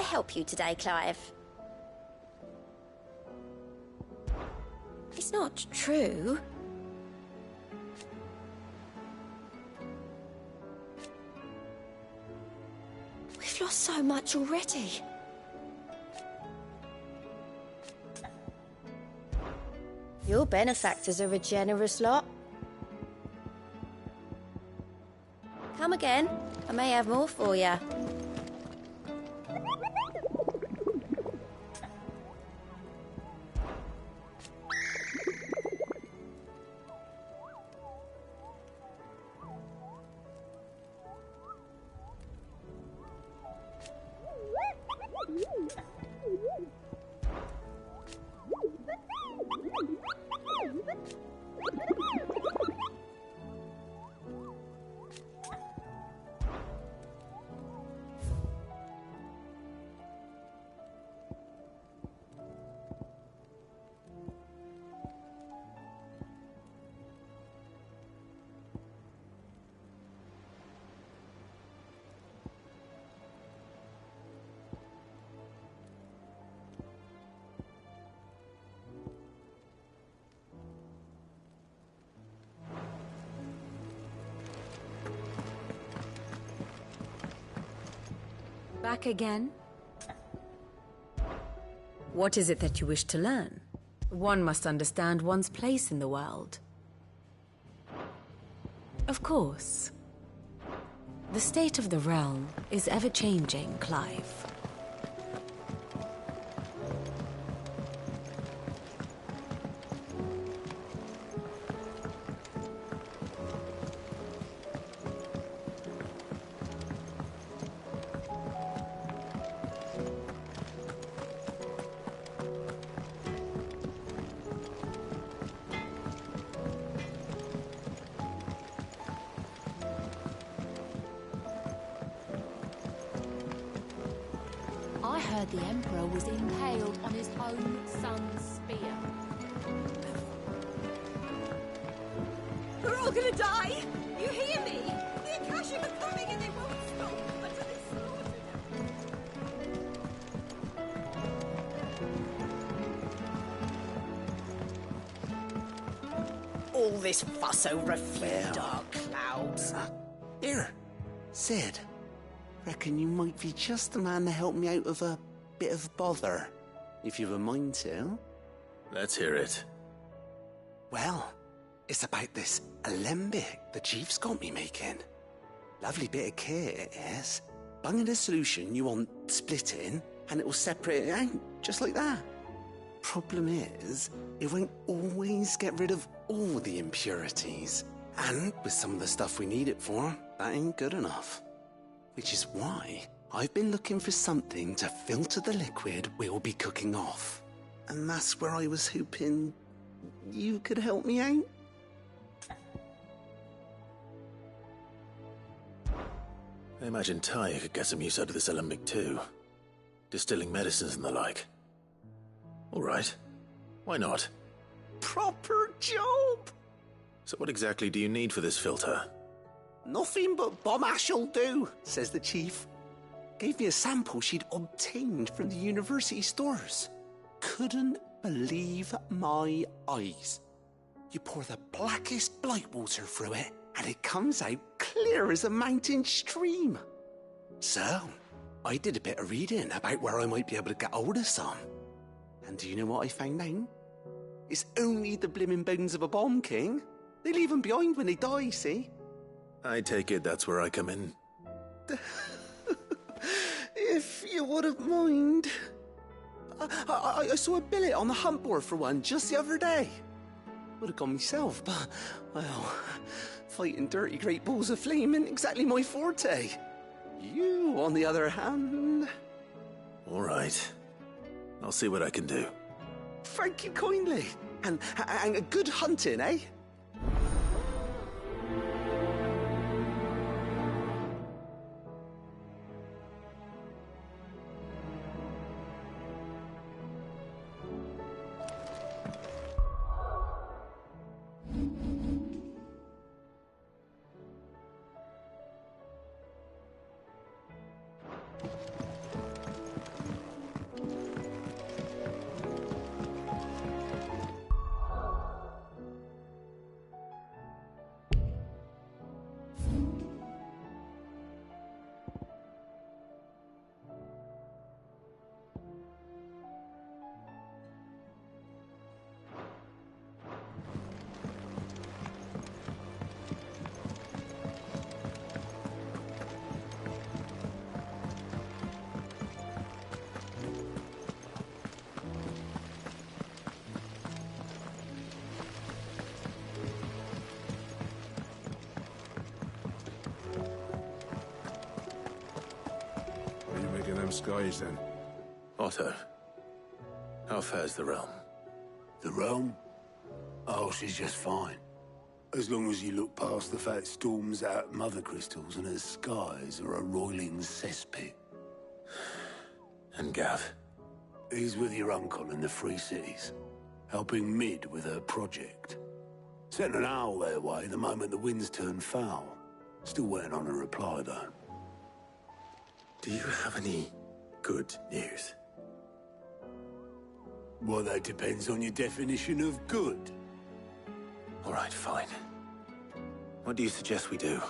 Help you today, Clive? It's not true. We've lost so much already. Your benefactors are a generous lot. Come again. I may have more for you. Back again? What is it that you wish to learn? One must understand one's place in the world. Of course. The state of the realm is ever-changing, Clive. I heard the Emperor was impaled on his own son's spear. We're all gonna die! You hear me? The Akashic are coming and they won't stop until they slaughter. All this fuss over a few dark clouds. Here, Sid. Reckon you might be just the man to help me out of a bit of bother, if you've a mind to. Let's hear it. Well, it's about this alembic the chief's got me making. Lovely bit of kit, it is. Bunging a solution, you want split it in, and it will separate it out, just like that. Problem is, it won't always get rid of all the impurities. And with some of the stuff we need it for, that ain't good enough. Which is why I've been looking for something to filter the liquid we'll be cooking off. And that's where I was hoping you could help me out. I imagine Tyr could get some use out of this alembic too. Distilling medicines and the like. All right. Why not? Proper job! So what exactly do you need for this filter? Nothing but bomb ash'll do, says the chief. Gave me a sample she'd obtained from the university stores. Couldn't believe my eyes. You pour the blackest blight water through it, and it comes out clear as a mountain stream. So, I did a bit of reading about where I might be able to get hold of some. And do you know what I found out? It's only the blimmin' bones of a bomb king. They leave them behind when they die, see? I take it that's where I come in. If you wouldn't mind. I saw a billet on the hunt board for one just the other day. Would have gone myself, but, well, fighting dirty great balls of flame isn't exactly my forte. You, on the other hand... All right. I'll see what I can do. Thank you kindly. And good hunting, eh? Skies then. Otto, how fares the realm? The realm? Oh, she's just fine. As long as you look past the fat storms out mother crystals and her skies are a roiling cesspit. And Gav? He's with your uncle in the Free Cities, helping Mid with her project. Sent an owl their way the moment the winds turned foul. Still waiting on a reply, though. Do you have any good news? Well, that depends on your definition of good. All right, fine. What do you suggest we do?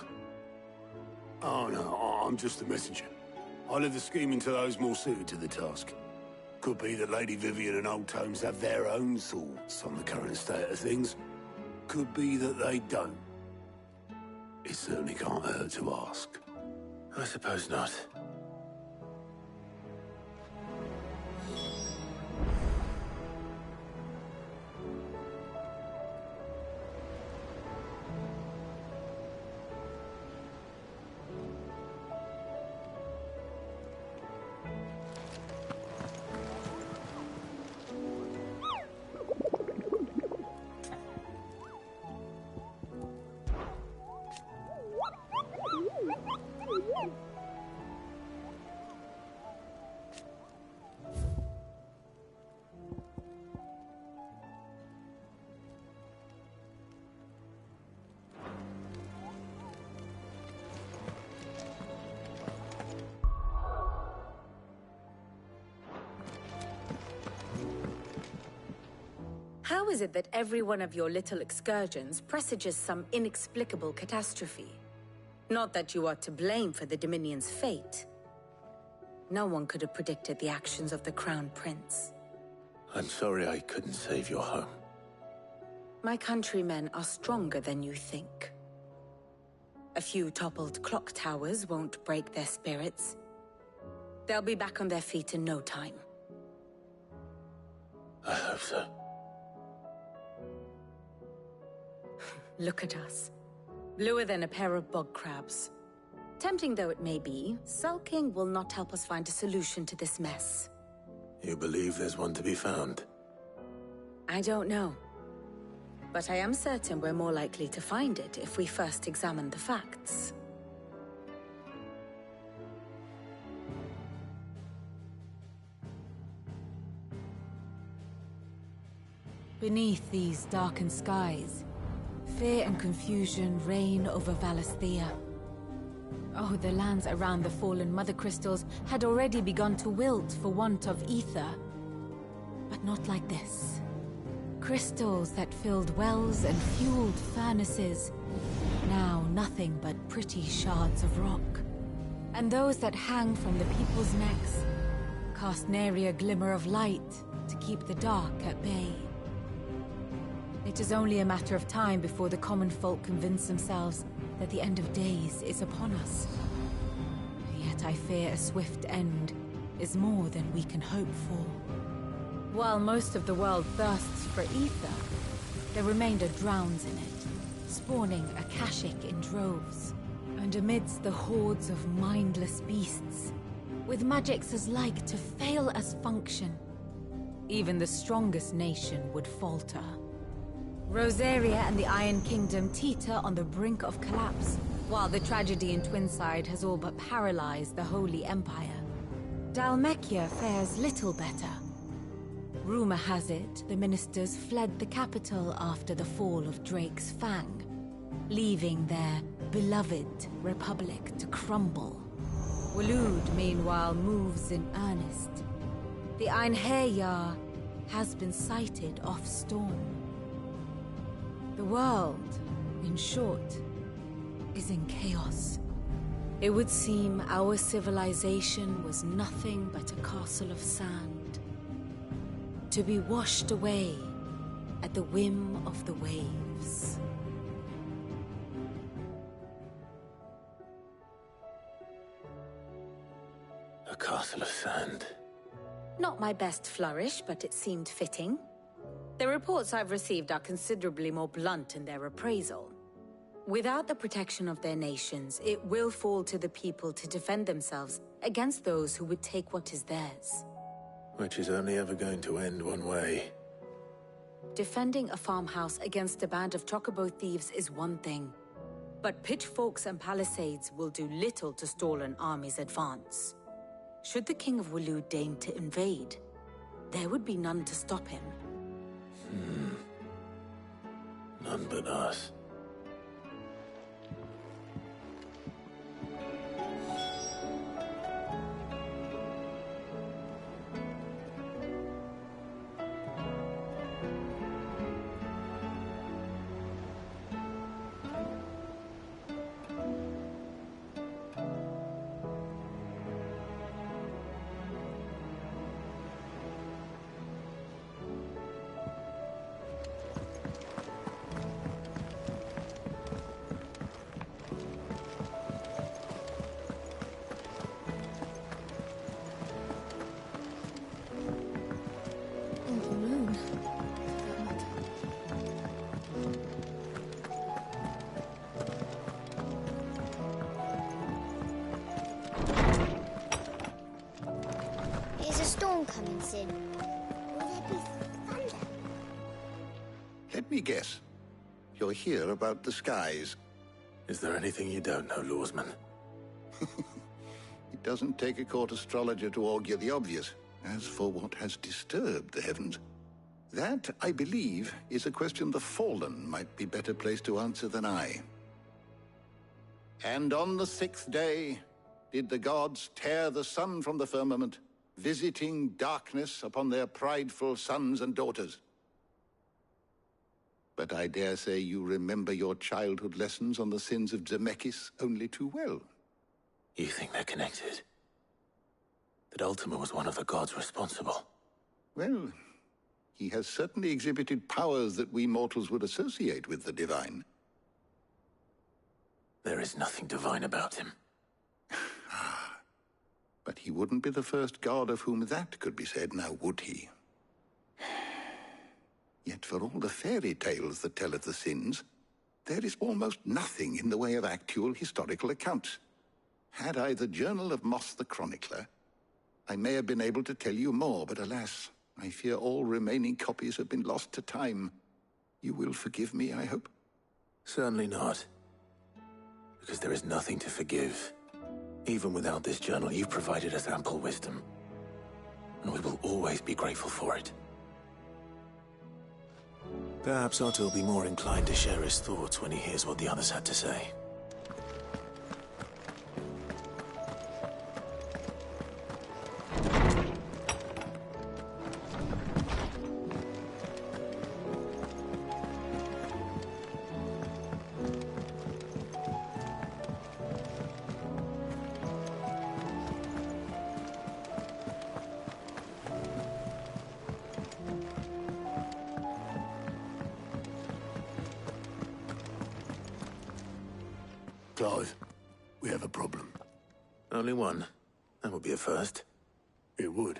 Oh, no, I'm just the messenger. I leave the scheming to those more suited to the task. Could be that Lady Vivian and Old Tomes have their own thoughts on the current state of things. Could be that they don't. It certainly can't hurt to ask. I suppose not. How is it that every one of your little excursions presages some inexplicable catastrophe? Not that you are to blame for the Dominion's fate. No one could have predicted the actions of the Crown Prince. I'm sorry I couldn't save your home. My countrymen are stronger than you think. A few toppled clock towers won't break their spirits. They'll be back on their feet in no time. I hope so. Look at us. Bluer than a pair of bog crabs. Tempting though it may be, sulking will not help us find a solution to this mess. You believe there's one to be found? I don't know. But I am certain we're more likely to find it if we first examine the facts. Beneath these darkened skies, fear and confusion reign over Valisthea. Oh, the lands around the fallen Mother Crystals had already begun to wilt for want of ether. But not like this. Crystals that filled wells and fueled furnaces. Now nothing but pretty shards of rock. And those that hang from the people's necks cast nary a glimmer of light to keep the dark at bay. It is only a matter of time before the common folk convince themselves that the end of days is upon us. Yet I fear a swift end is more than we can hope for. While most of the world thirsts for ether, the remainder drowns in it, spawning Akashic in droves. And amidst the hordes of mindless beasts, with magics as like to fail as function, even the strongest nation would falter. Rosaria and the Iron Kingdom teeter on the brink of collapse, while the tragedy in Twinside has all but paralyzed the Holy Empire. Dhalmekia fares little better. Rumor has it the ministers fled the capital after the fall of Drake's Fang, leaving their beloved republic to crumble. Waloed, meanwhile, moves in earnest. The Einherjar has been sighted off-storm. The world, in short, is in chaos. It would seem our civilization was nothing but a castle of sand, to be washed away at the whim of the waves. A castle of sand. Not my best flourish, but it seemed fitting. The reports I've received are considerably more blunt in their appraisal. Without the protection of their nations, it will fall to the people to defend themselves against those who would take what is theirs. Which is only ever going to end one way. Defending a farmhouse against a band of chocobo thieves is one thing, but pitchforks and palisades will do little to stall an army's advance. Should the King of Waloed deign to invade, there would be none to stop him. None but us. Coming, Sid. Will there be thunder? Let me guess. You're here about the skies. Is there anything you don't know, Lawsman? It doesn't take a court astrologer to augur the obvious. As for what has disturbed the heavens, that, I believe, is a question the Fallen might be better placed to answer than I. And on the 6th day did the gods tear the sun from the firmament, visiting darkness upon their prideful sons and daughters. But I dare say you remember your childhood lessons on the sins of Zemeckis only too well. You think they're connected? That Ultima was one of the gods responsible? Well, he has certainly exhibited powers that we mortals would associate with the divine. There is nothing divine about him. But he wouldn't be the first god of whom that could be said, now would he? Yet for all the fairy tales that tell of the sins, there is almost nothing in the way of actual historical accounts. Had I the Journal of Moss the Chronicler, I may have been able to tell you more, but alas, I fear all remaining copies have been lost to time. You will forgive me, I hope? Certainly not. Because there is nothing to forgive. Even without this journal, you've provided us ample wisdom. And we will always be grateful for it. Perhaps Otto will be more inclined to share his thoughts when he hears what the others had to say. Clive, we have a problem. Only one. That would be a first. It would.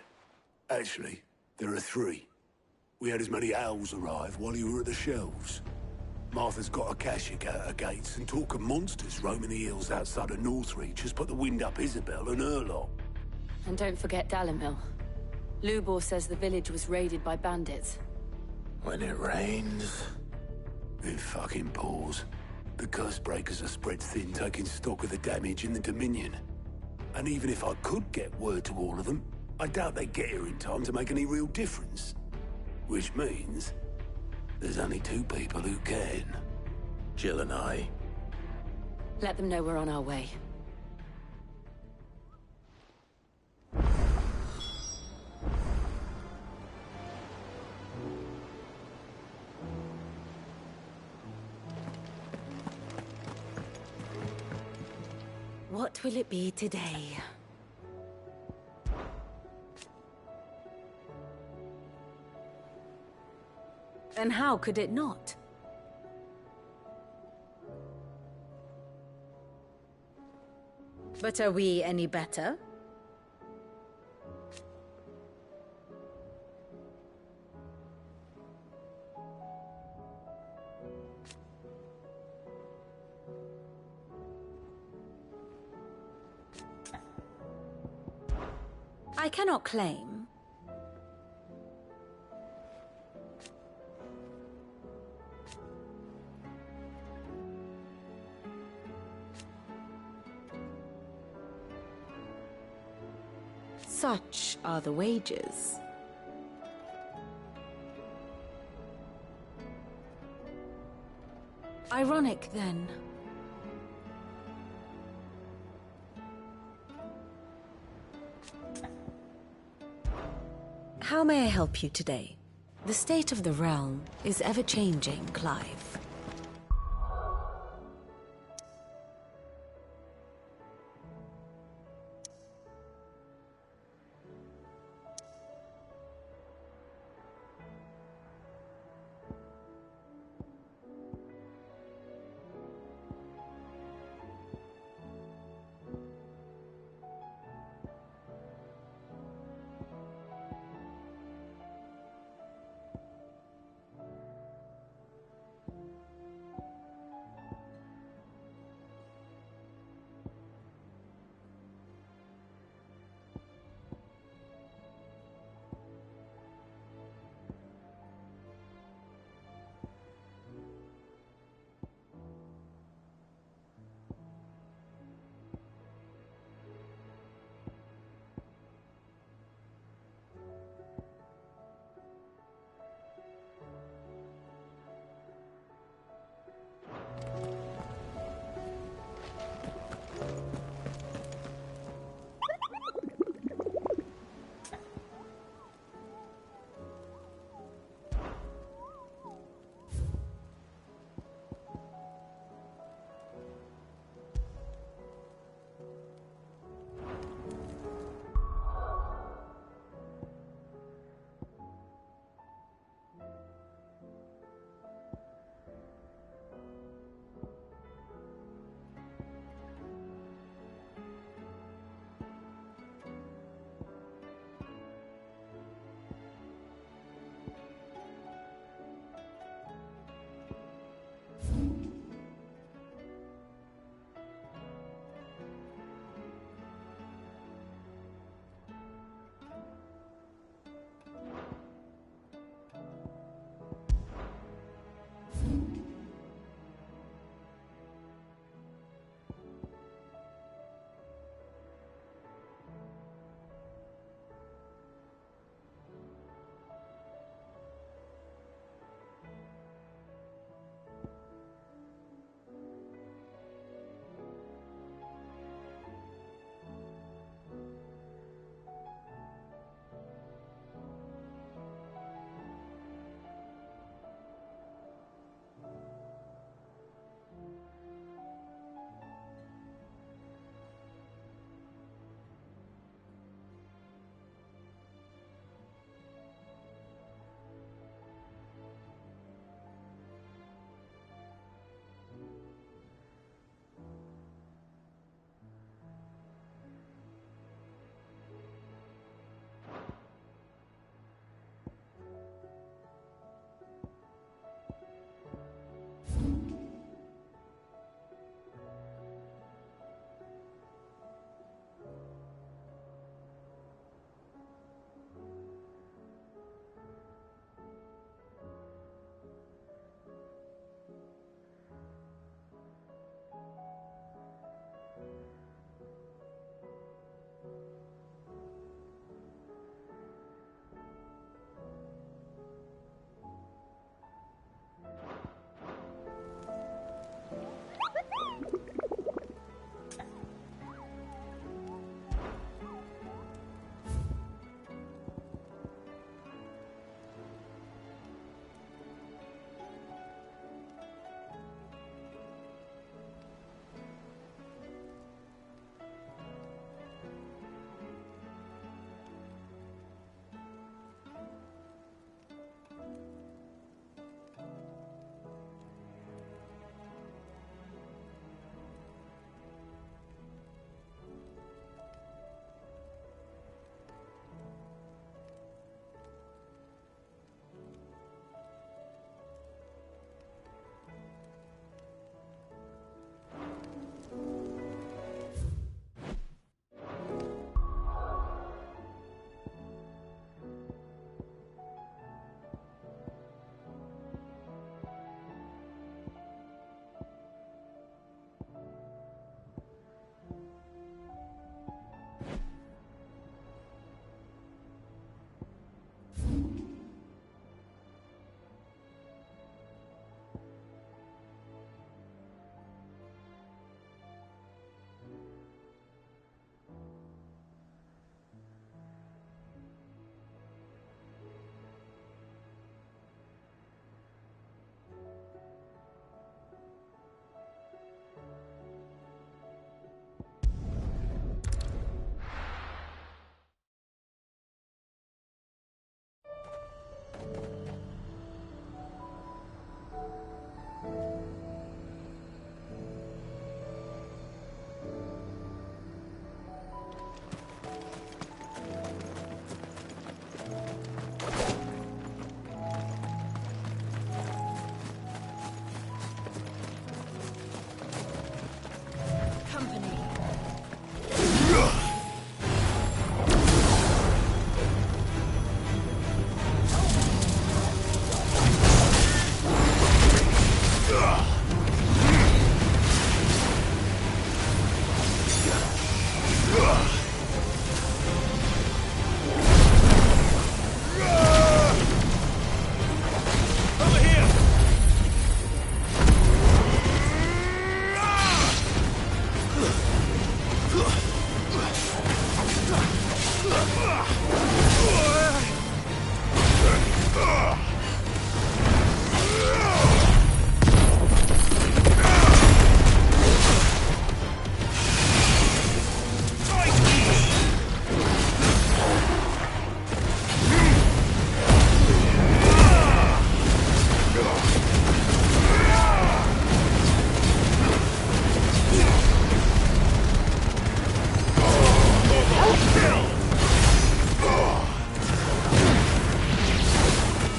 Actually, there are three. We had as many owls arrive while you were at the shelves. Martha's got a Kashik at her gates, and talk of monsters roaming the hills outside of Northreach has put the wind up Isabel and her lot. And don't forget Dalimil. Lubor says the village was raided by bandits. When it rains... It fucking pours. The curse breakers are spread thin, taking stock of the damage in the Dominion. And even if I could get word to all of them, I doubt they get here in time to make any real difference. Which means there's only two people who can. Jill and I. Let them know we're on our way. What will it be today? And how could it not? But are we any better? I cannot claim. Such are the wages. Ironic, then. How may I help you today? The state of the realm is ever-changing, Clive.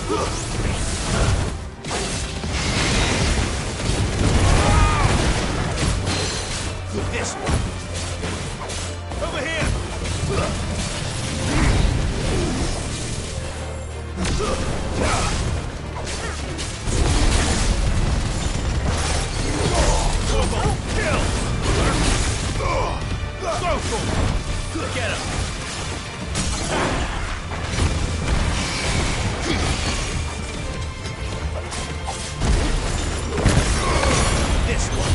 This one. Over here. Kill. Go for it. Get him. This one.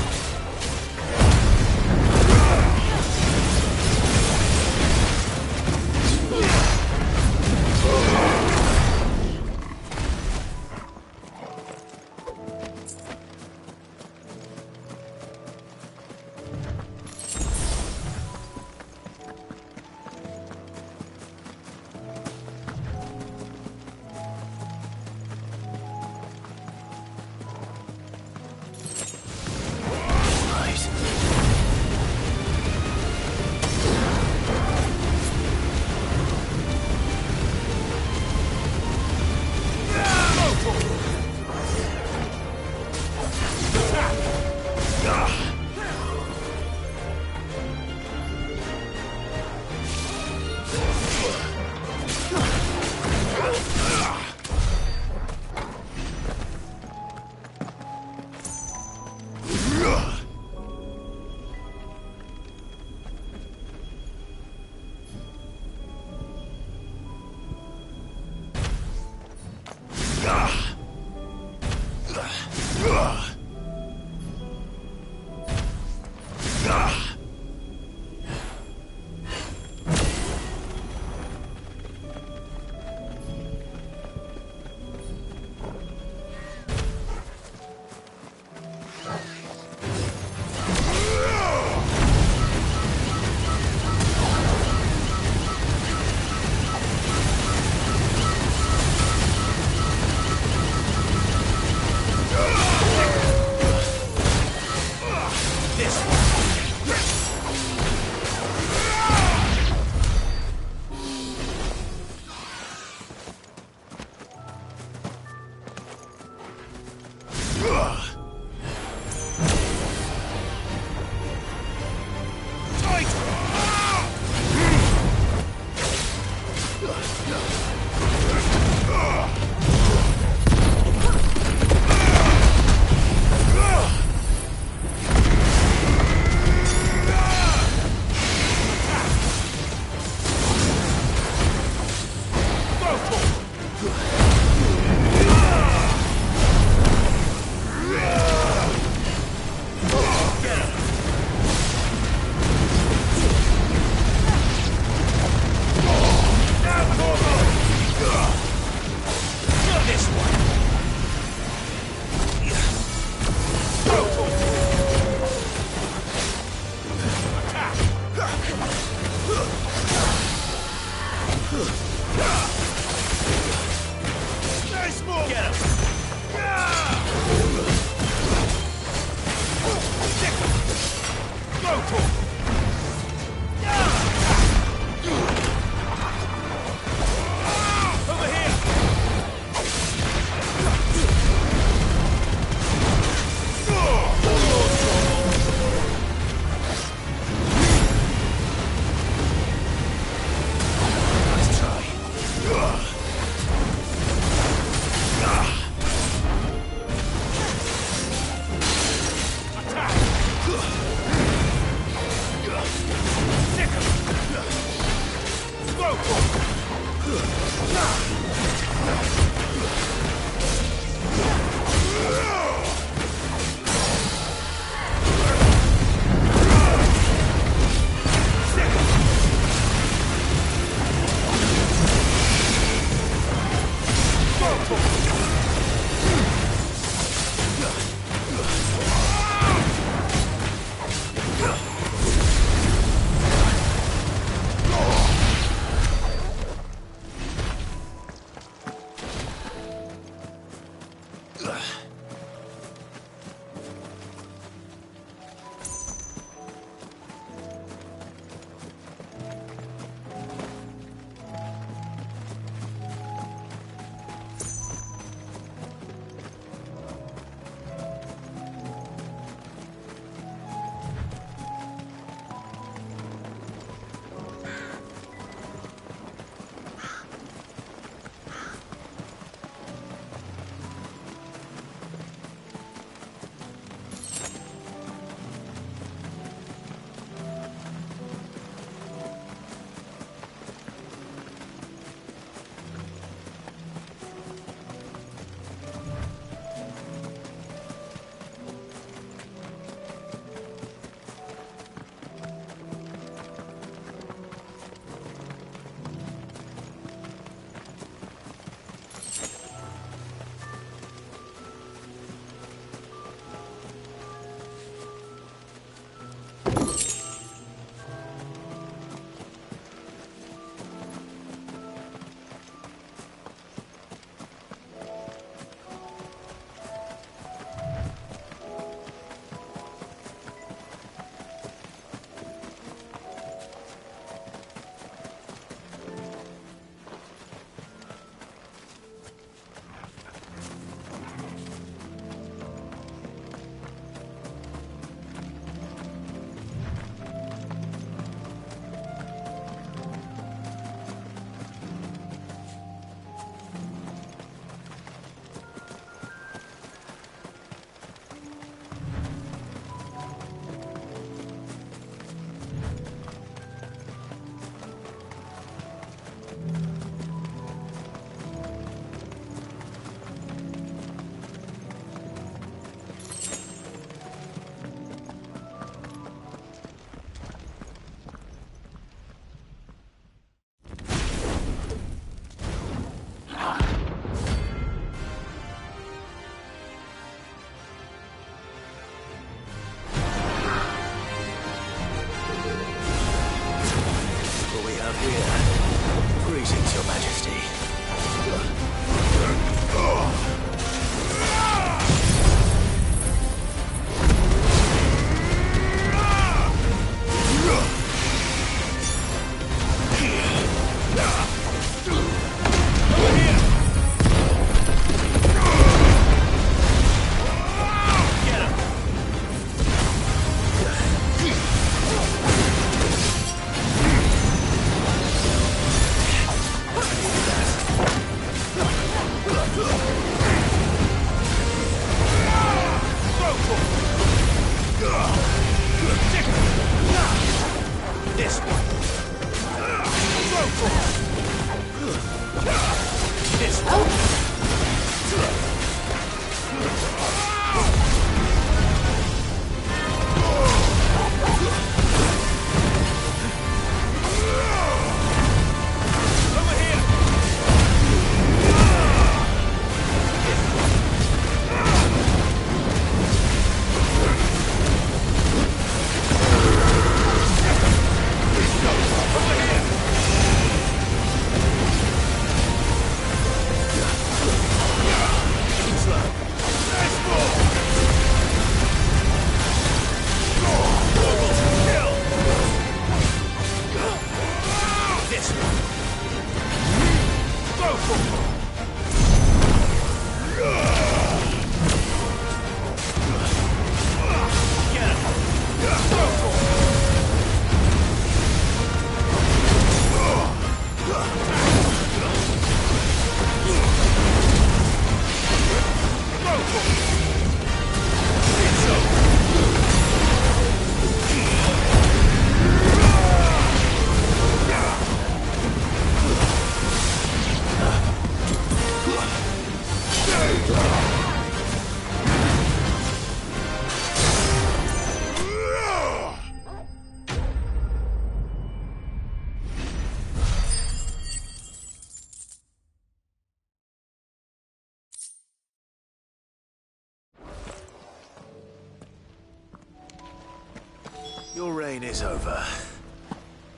rain is over.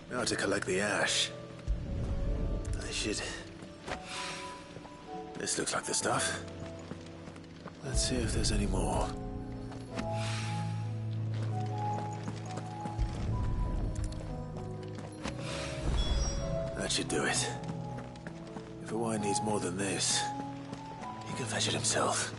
Now to collect the ash. I should... This looks like the stuff. Let's see if there's any more. That should do it. If Hawaii needs more than this, he can fetch it himself.